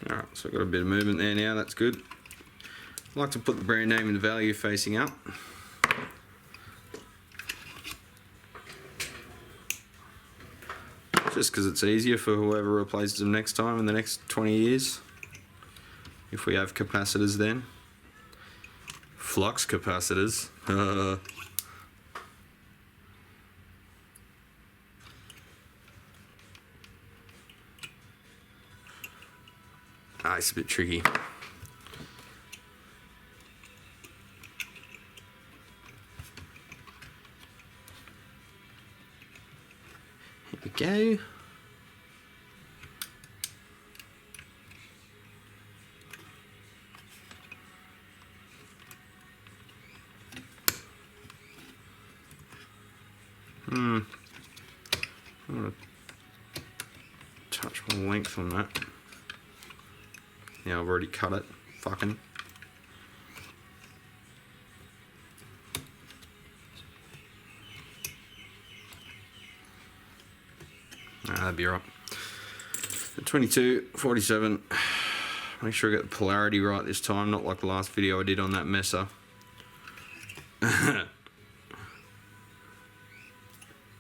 Alright, so I've got a bit of movement there now, that's good. I like to put the brand name and the value facing up. Just because it's easier for whoever replaces them next time in the next 20 years. If we have capacitors then. Flux capacitors. It's a bit tricky. Here we go. I'm gonna touch my length on that. Yeah, I've already cut it. Fucking. That'd be right. 22, 47. Make sure I get the polarity right this time, not like the last video I did on that messer.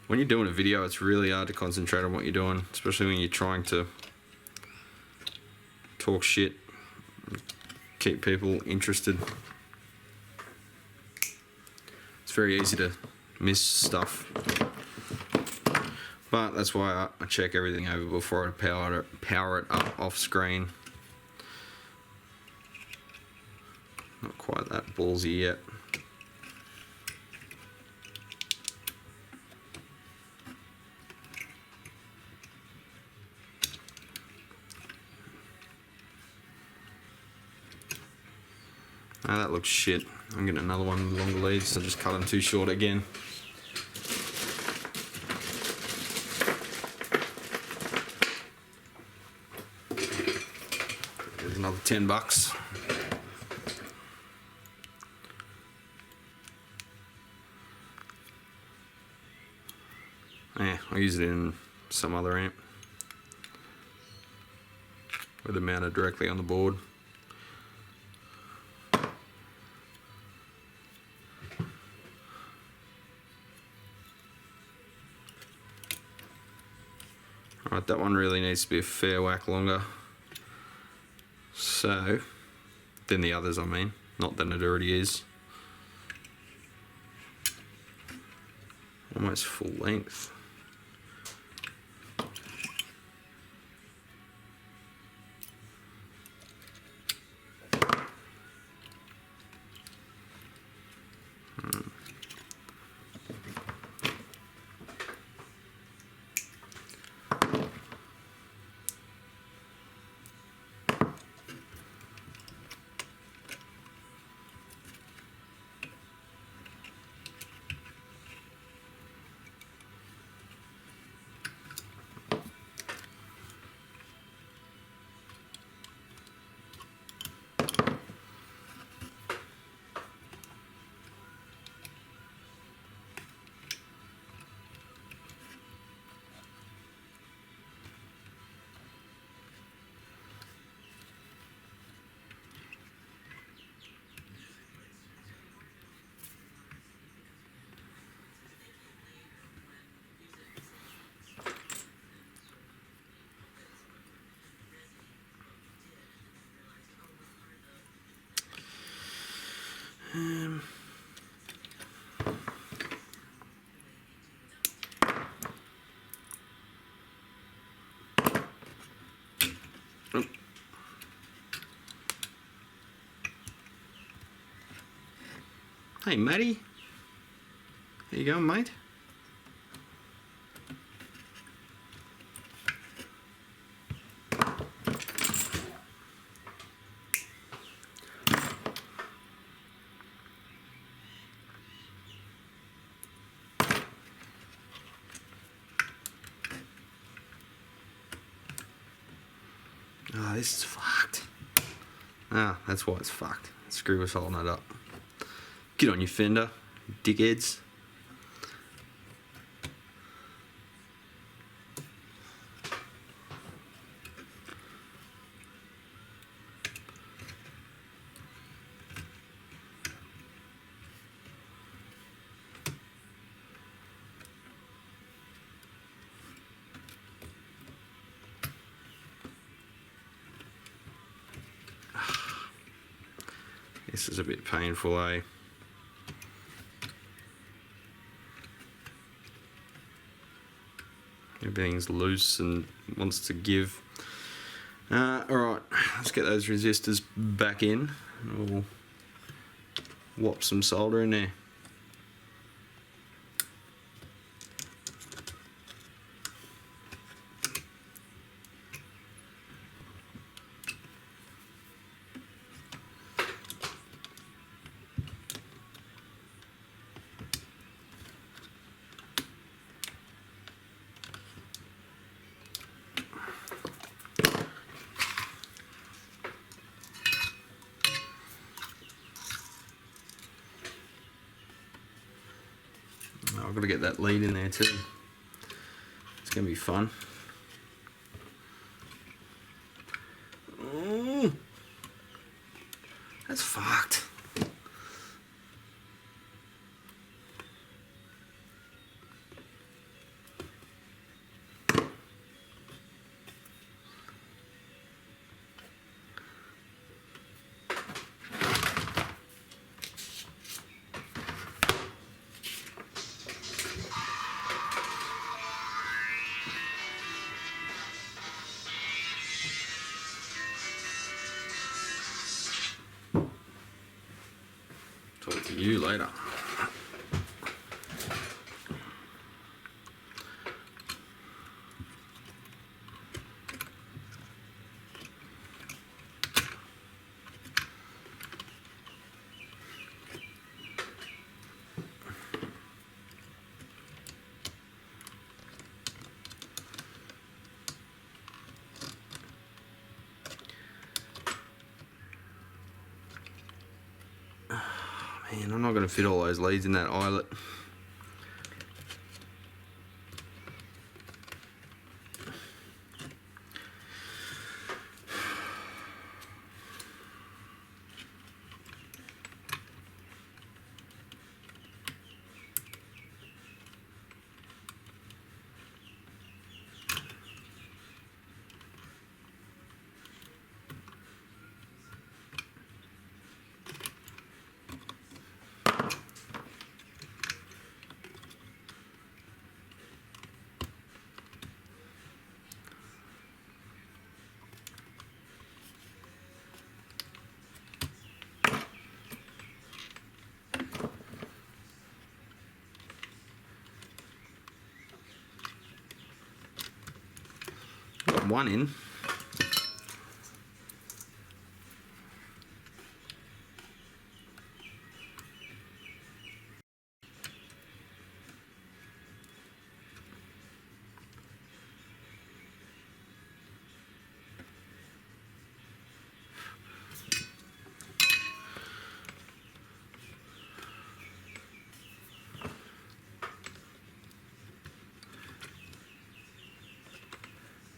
When you're doing a video, it's really hard to concentrate on what you're doing, especially when you're trying to talk shit, keep people interested. It's very easy to miss stuff, but that's why I check everything over before I power it up off screen. Not quite that ballsy yet. Oh, that looks shit. I'm getting another one with longer leads, so just cut them too short again. There's another $10. Yeah, I'll use it in some other amp with it mounted directly on the board. Alright, that one really needs to be a fair whack longer. So, than the others, I mean, not than it already is. Almost full length. Hey, Matty. How you going, mate? Oh, this is fucked. Ah, that's why it's fucked. Screw was holding it up. Get on your fender, dickheads. This is a bit painful, eh? Everything's loose and wants to give. Alright, let's get those resistors back in. We'll whop some solder in there. I've got to get that lead in there too. It's going to be fun. Oh, that's fucked. Talk to you later. Man, I'm not going to fit all those leads in that eyelet. Got one in.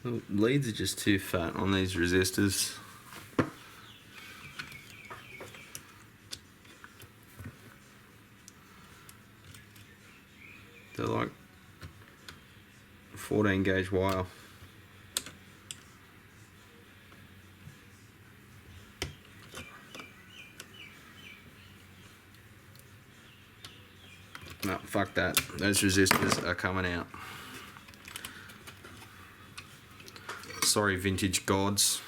The leads are just too fat on these resistors. They're like 14 gauge wire. No, fuck that. Those resistors are coming out. Sorry, vintage gods.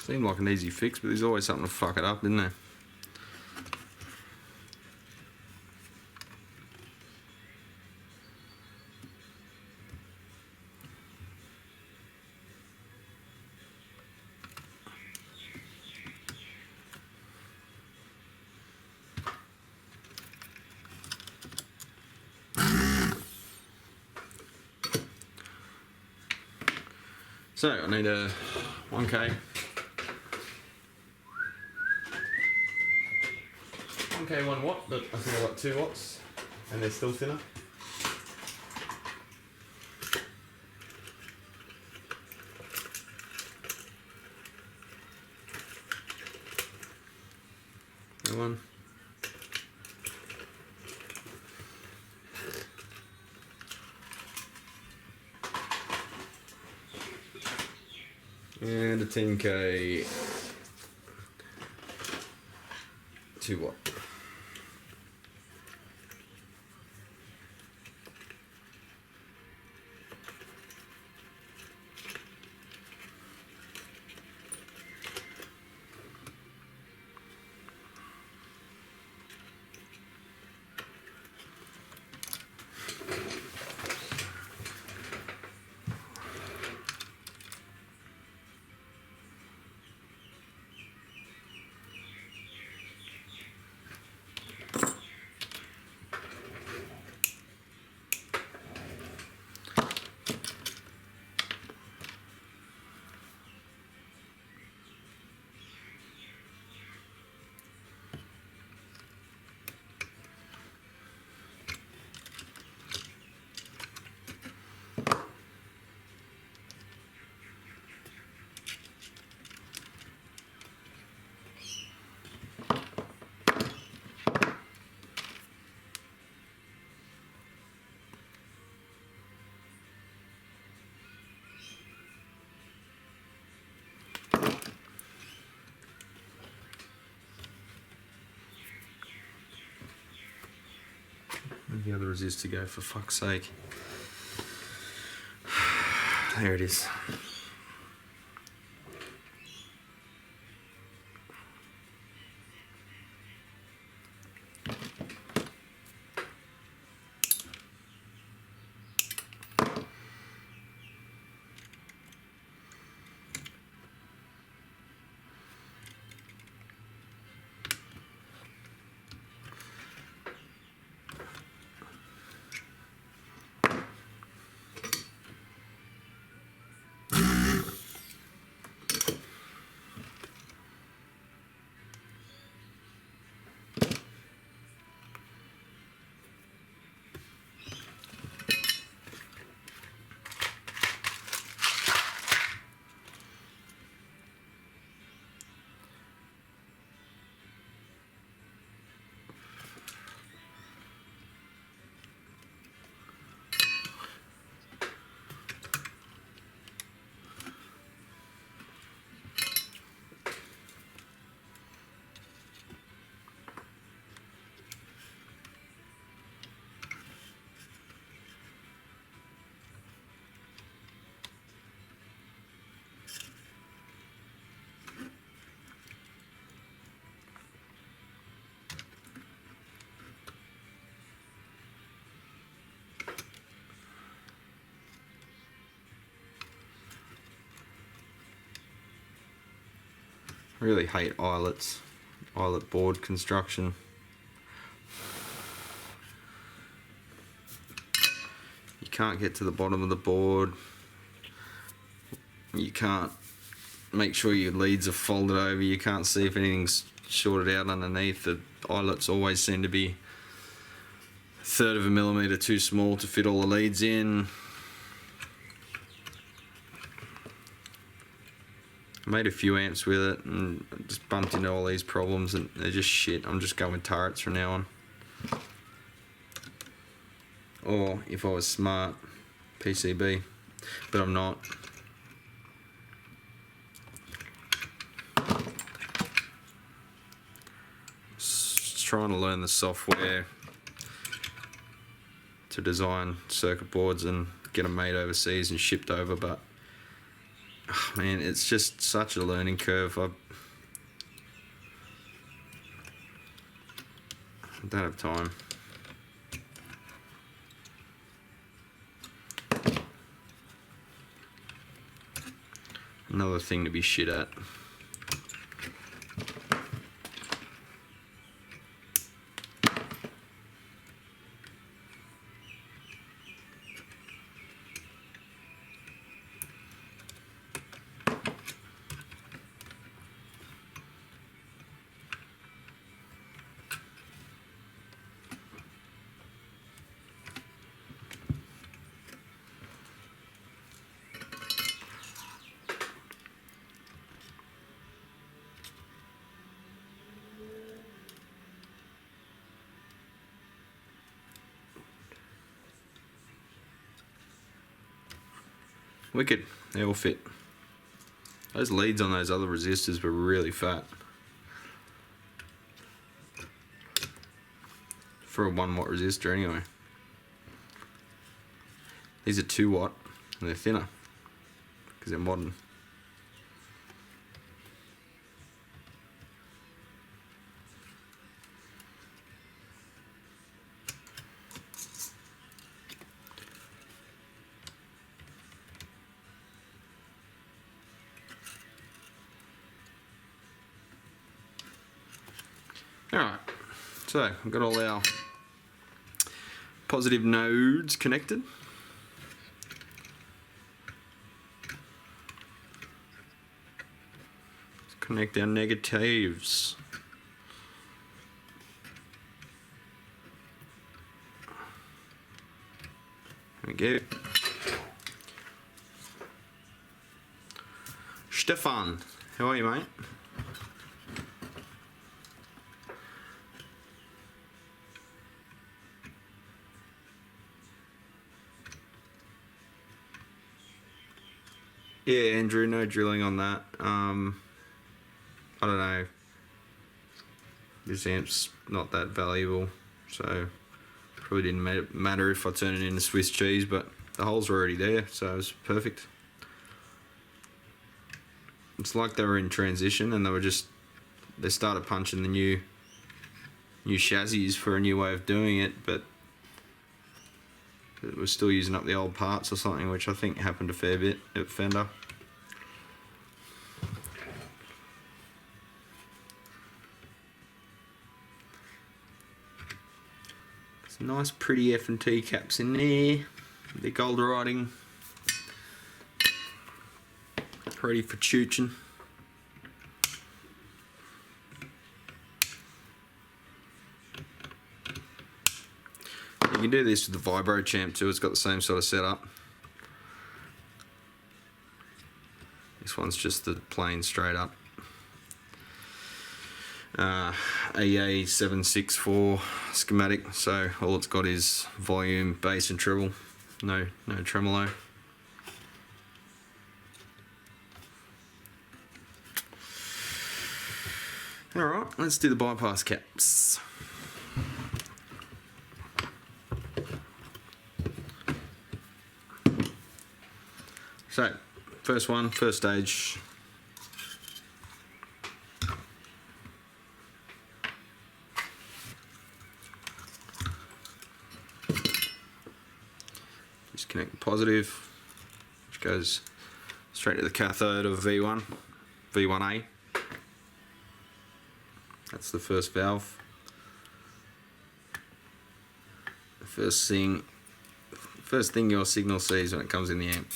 Seemed like an easy fix, but there's always something to fuck it up, isn't there? So I need a 1K. 1K 1 watt, but I think I've got 2 watts and they're still thinner. One. And a 10K 2 watt. Where'd the other resistor go, for fuck's sake? There it is. I really hate eyelets, eyelet board construction. You can't get to the bottom of the board. You can't make sure your leads are folded over. You can't see if anything's shorted out underneath. The eyelets always seem to be 1/3 of a millimetre too small to fit all the leads in. I made a few amps with it and just bumped into all these problems, and they're just shit. I'm just going with turrets from now on. Or if I was smart, PCB, but I'm not. Just trying to learn the software to design circuit boards and get them made overseas and shipped over, but oh man, it's just such a learning curve. I don't have time. Another thing to be shit at. Wicked, they all fit. Those leads on those other resistors were really fat. For a 1 watt resistor anyway. These are 2 watt and they're thinner because they're modern. Alright, so we've got all our positive nodes connected. Let's connect our negatives. There we go. Stefan, how are you, mate? Yeah, Andrew, no drilling on that. I don't know. This amp's not that valuable, so probably didn't matter if I turn it into Swiss cheese, but the holes were already there, so it was perfect. It's like they were in transition and they started punching the new chassis for a new way of doing it, but it was still using up the old parts or something, which I think happened a fair bit at Fender. Some nice pretty F&T caps in there. The gold writing. Ready for chooching. You can do this with the Vibro Champ too, it's got the same sort of setup. This one's just the plain straight up AA764 schematic, so all it's got is volume, bass and treble, no tremolo. Alright, let's do the bypass caps. So, first stage. Just connect the positive, which goes straight to the cathode of V1A. That's the first valve. The first thing your signal sees when it comes in the amp.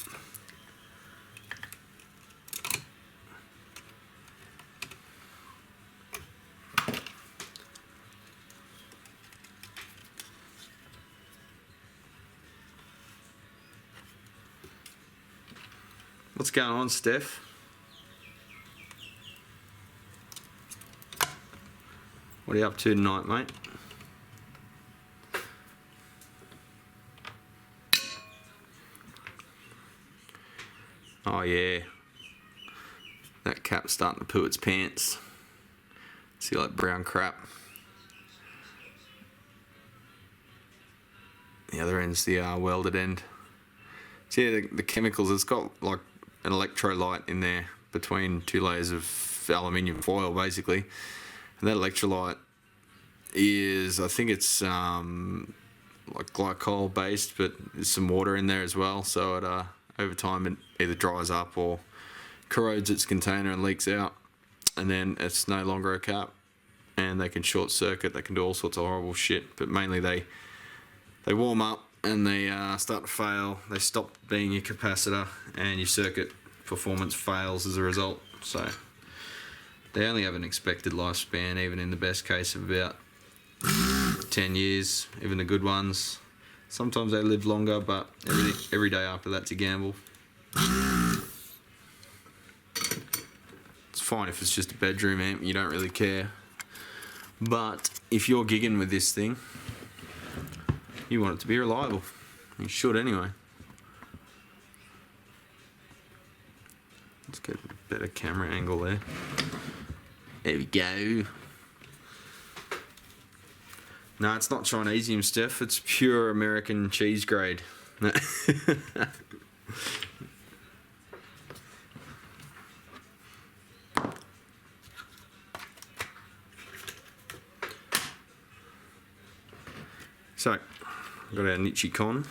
What's going on, Steph? What are you up to tonight, mate? Oh yeah, that cap's starting to poo its pants. See, like brown crap. The other end's the welded end. So yeah, the chemicals, it's got like an electrolyte in there between two layers of aluminium foil, basically. And that electrolyte is, I think it's like glycol based, but there's some water in there as well. So it over time it either dries up or corrodes its container and leaks out, and then it's no longer a cap, and they can short circuit. They can do all sorts of horrible shit, but mainly they warm up and they start to fail. They stop being your capacitor, and your circuit performance fails as a result. So they only have an expected lifespan, even in the best case, of about 10 years, even the good ones. Sometimes they live longer, but every day after that's a gamble. It's fine if it's just a bedroom amp, you don't really care. But if you're gigging with this thing, you want it to be reliable. You should anyway. Let's get a better camera angle there. There we go. No, it's not Chinesium, Steph. It's pure American cheese grade. So, got our Nichicon,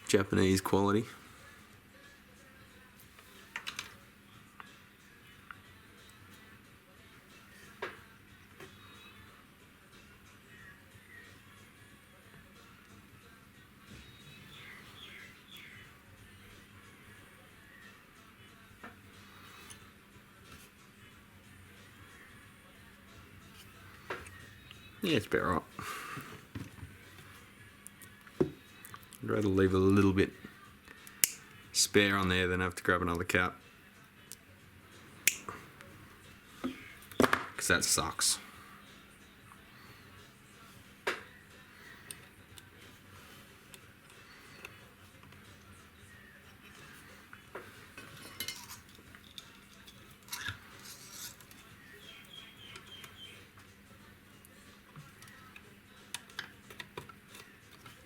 Japanese quality. Yeah, it's about right. I'd rather leave a little bit spare on there than have to grab another cap, because that sucks.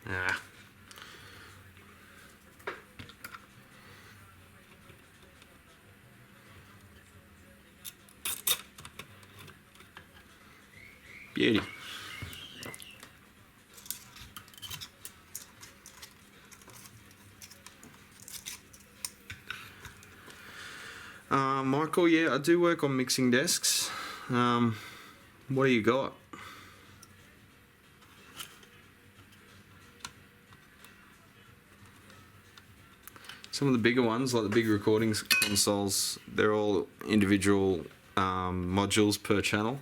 Ah. Beauty. Michael, yeah, I do work on mixing desks. What do you got? Some of the bigger ones, like the big recording consoles, they're all individual modules per channel.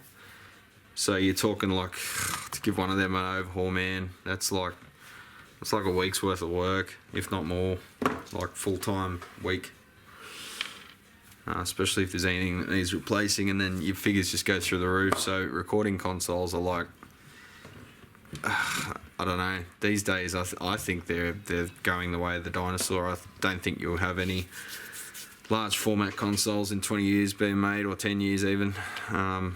So you're talking like, to give one of them an overhaul, man, it's like a week's worth of work, if not more, like full-time week. Especially if there's anything that needs replacing, and then your figures just go through the roof. So recording consoles are like, I don't know. These days, I think they're going the way of the dinosaur. I don't think you'll have any large format consoles in 20 years being made, or 10 years even. They're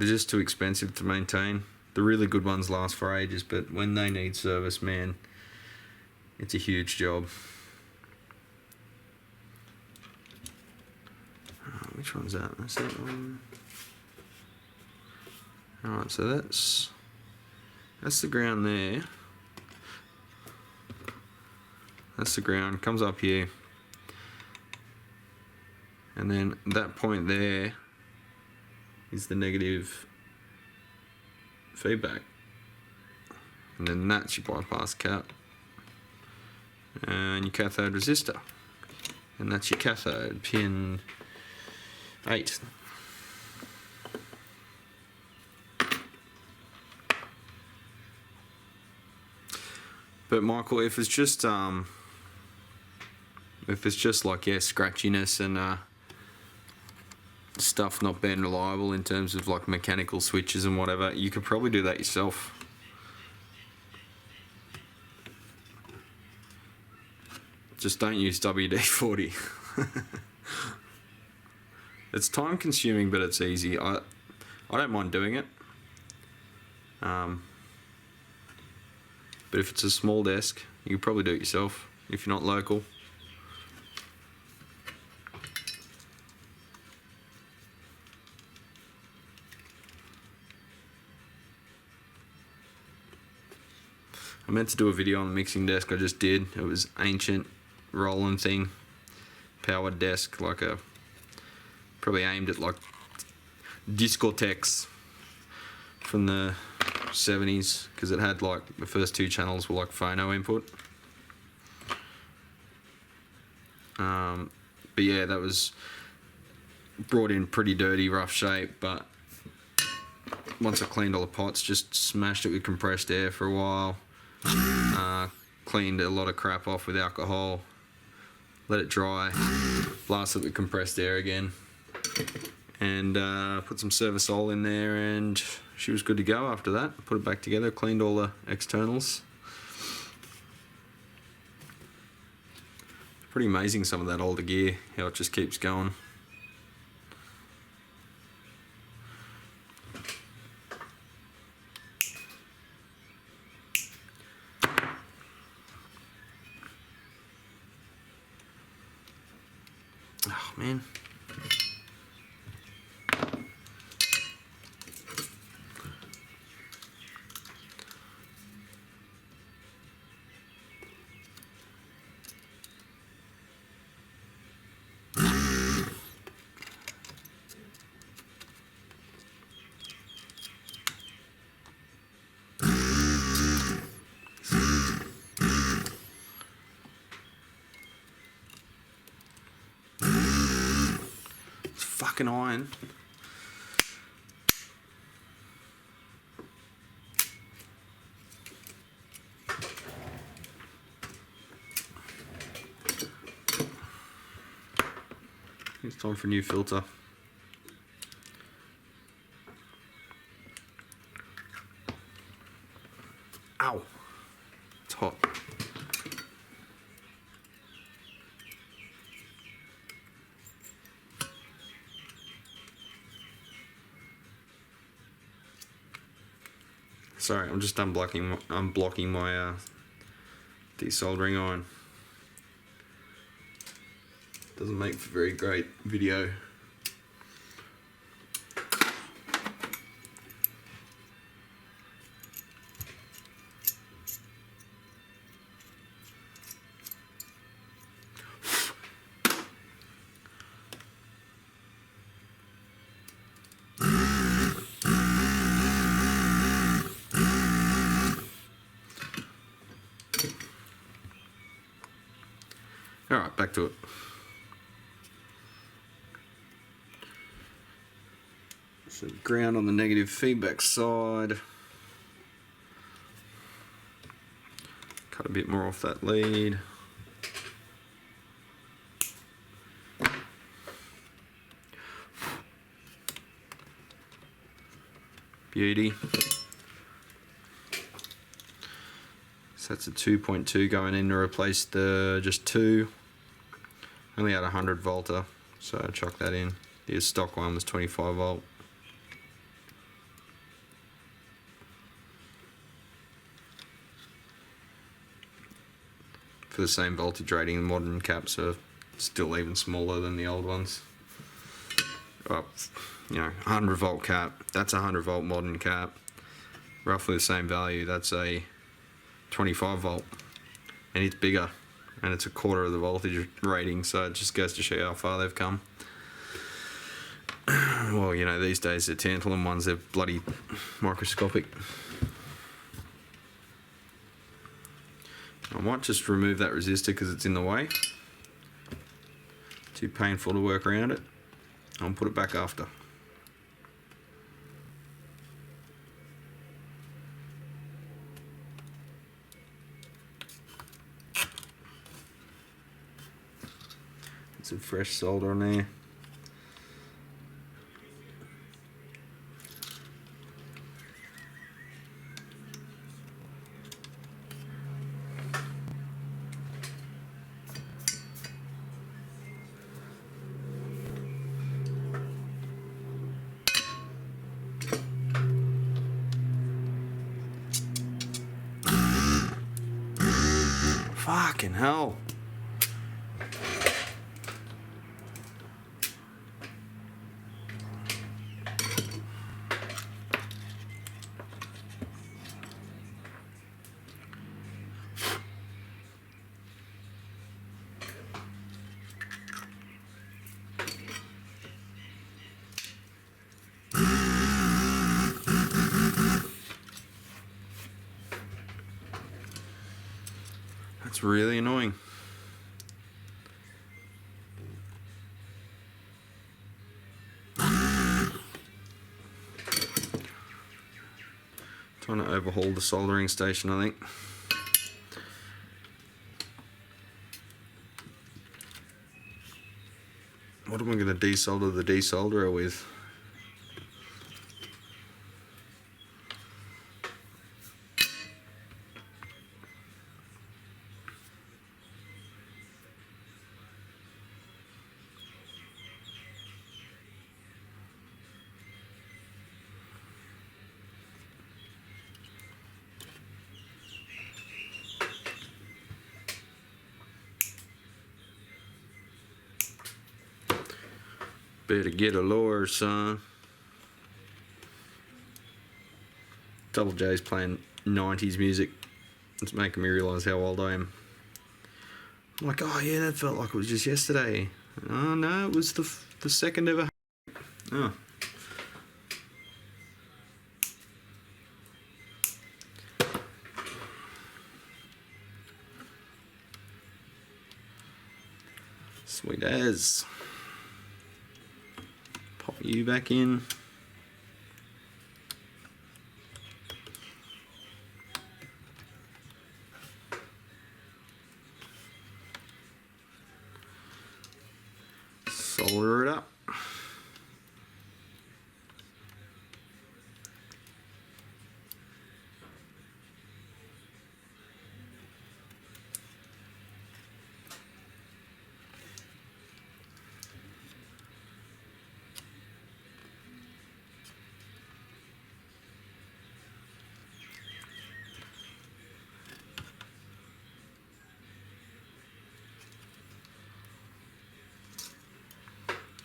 just too expensive to maintain. The really good ones last for ages, but when they need service, man, it's a huge job. Which one's that? That's that one. Alright, so that's the ground there. That's the ground, comes up here. And then that point there is the negative feedback. And then that's your bypass cap. And your cathode resistor. And that's your cathode, pin 8. But Michael, if it's just like scratchiness and stuff not being reliable in terms of like mechanical switches and whatever, you could probably do that yourself. Just don't use WD-40. It's time consuming, but it's easy. I don't mind doing it. But if it's a small desk, you could probably do it yourself if you're not local. I meant to do a video on the mixing desk, I just did. It was ancient rolling thing, powered desk, like a, probably aimed at like discotheques from the 70s, because it had like the first 2 channels were like phono input. But yeah, that was brought in pretty dirty, rough shape, but once I cleaned all the pots, just smashed it with compressed air for a while, cleaned a lot of crap off with alcohol, let it dry, blasted it with compressed air again, and put some Servasol in there, and she was good to go after that. Put it back together, cleaned all the externals. Pretty amazing, some of that older gear, how it just keeps going. Oh man. Fucking iron. It's time for a new filter. Ow! It's hot. Sorry, I'm just unblocking my desoldering iron. Doesn't make for very great video. Alright, back to it. So ground on the negative feedback side. Cut a bit more off that lead. Beauty. So that's a 2.2 going in to replace the just 2. Only had a 100 volter, so I chuck that in. The stock one was 25 volt. For the same voltage rating, the modern caps are still even smaller than the old ones. Oh, you know, 100 volt cap, that's a 100 volt modern cap. Roughly the same value, that's a 25 volt. And it's bigger. And it's a quarter of the voltage rating, so it just goes to show you how far they've come. Well, you know, these days the tantalum ones, they're bloody microscopic. I might just remove that resistor because it's in the way. Too painful to work around it. I'll put it back after. Some fresh solder on there. Fucking hell. That's really annoying. Trying to overhaul the soldering station, I think. What am I going to desolder the desolderer with? Better get a lure, son. Double J's playing 90s music. It's making me realise how old I am. I'm like, oh yeah, that felt like it was just yesterday. Oh no, it was the second ever. Oh. Sweet as. Pop you back in. Solder it up.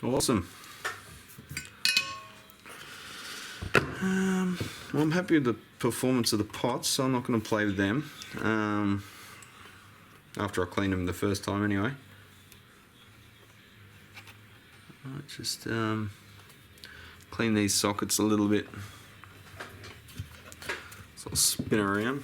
Awesome. Well, I'm happy with the performance of the pots, so I'm not going to play with them after I cleaned them the first time anyway. I'll just clean these sockets a little bit, so I'll spin around.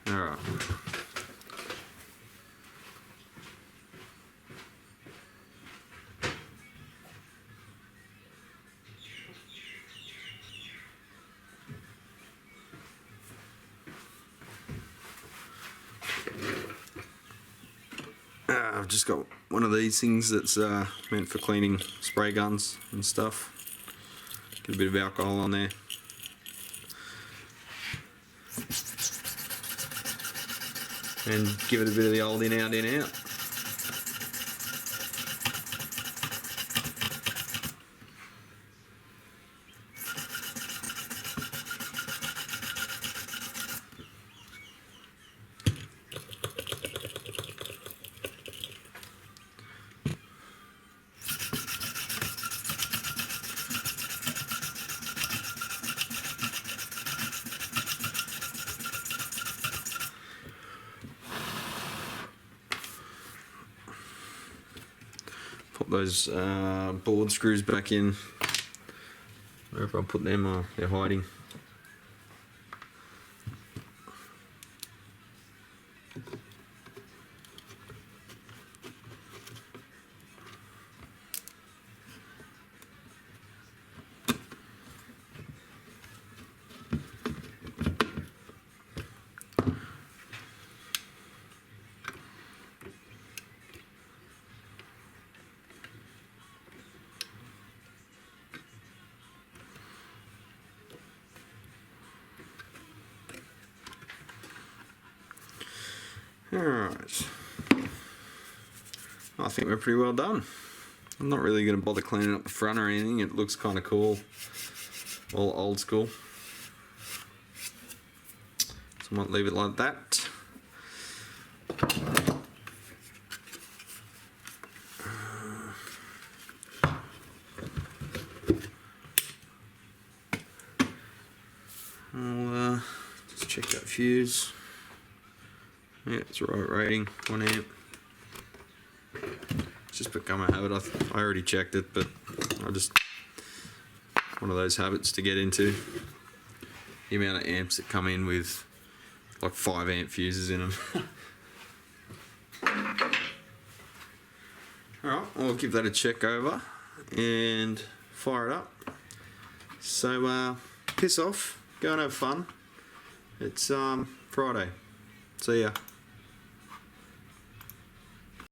Alright. I've just got one of these things that's meant for cleaning spray guns and stuff. Get a bit of alcohol on there. And give it a bit of the old in out, in out. Put those board screws back in. Wherever I put them, they're hiding. Alright, I think we're pretty well done. I'm not really going to bother cleaning up the front or anything, it looks kind of cool, all old school. So I might leave it like that. I'll just check that fuse. Yeah, it's the right rating, 1 amp. It's just become a habit. I already checked it, but I just, one of those habits to get into. The amount of amps that come in with like 5 amp fuses in them. Alright, I'll give that a check over and fire it up. So piss off, go and have fun. It's Friday. See ya.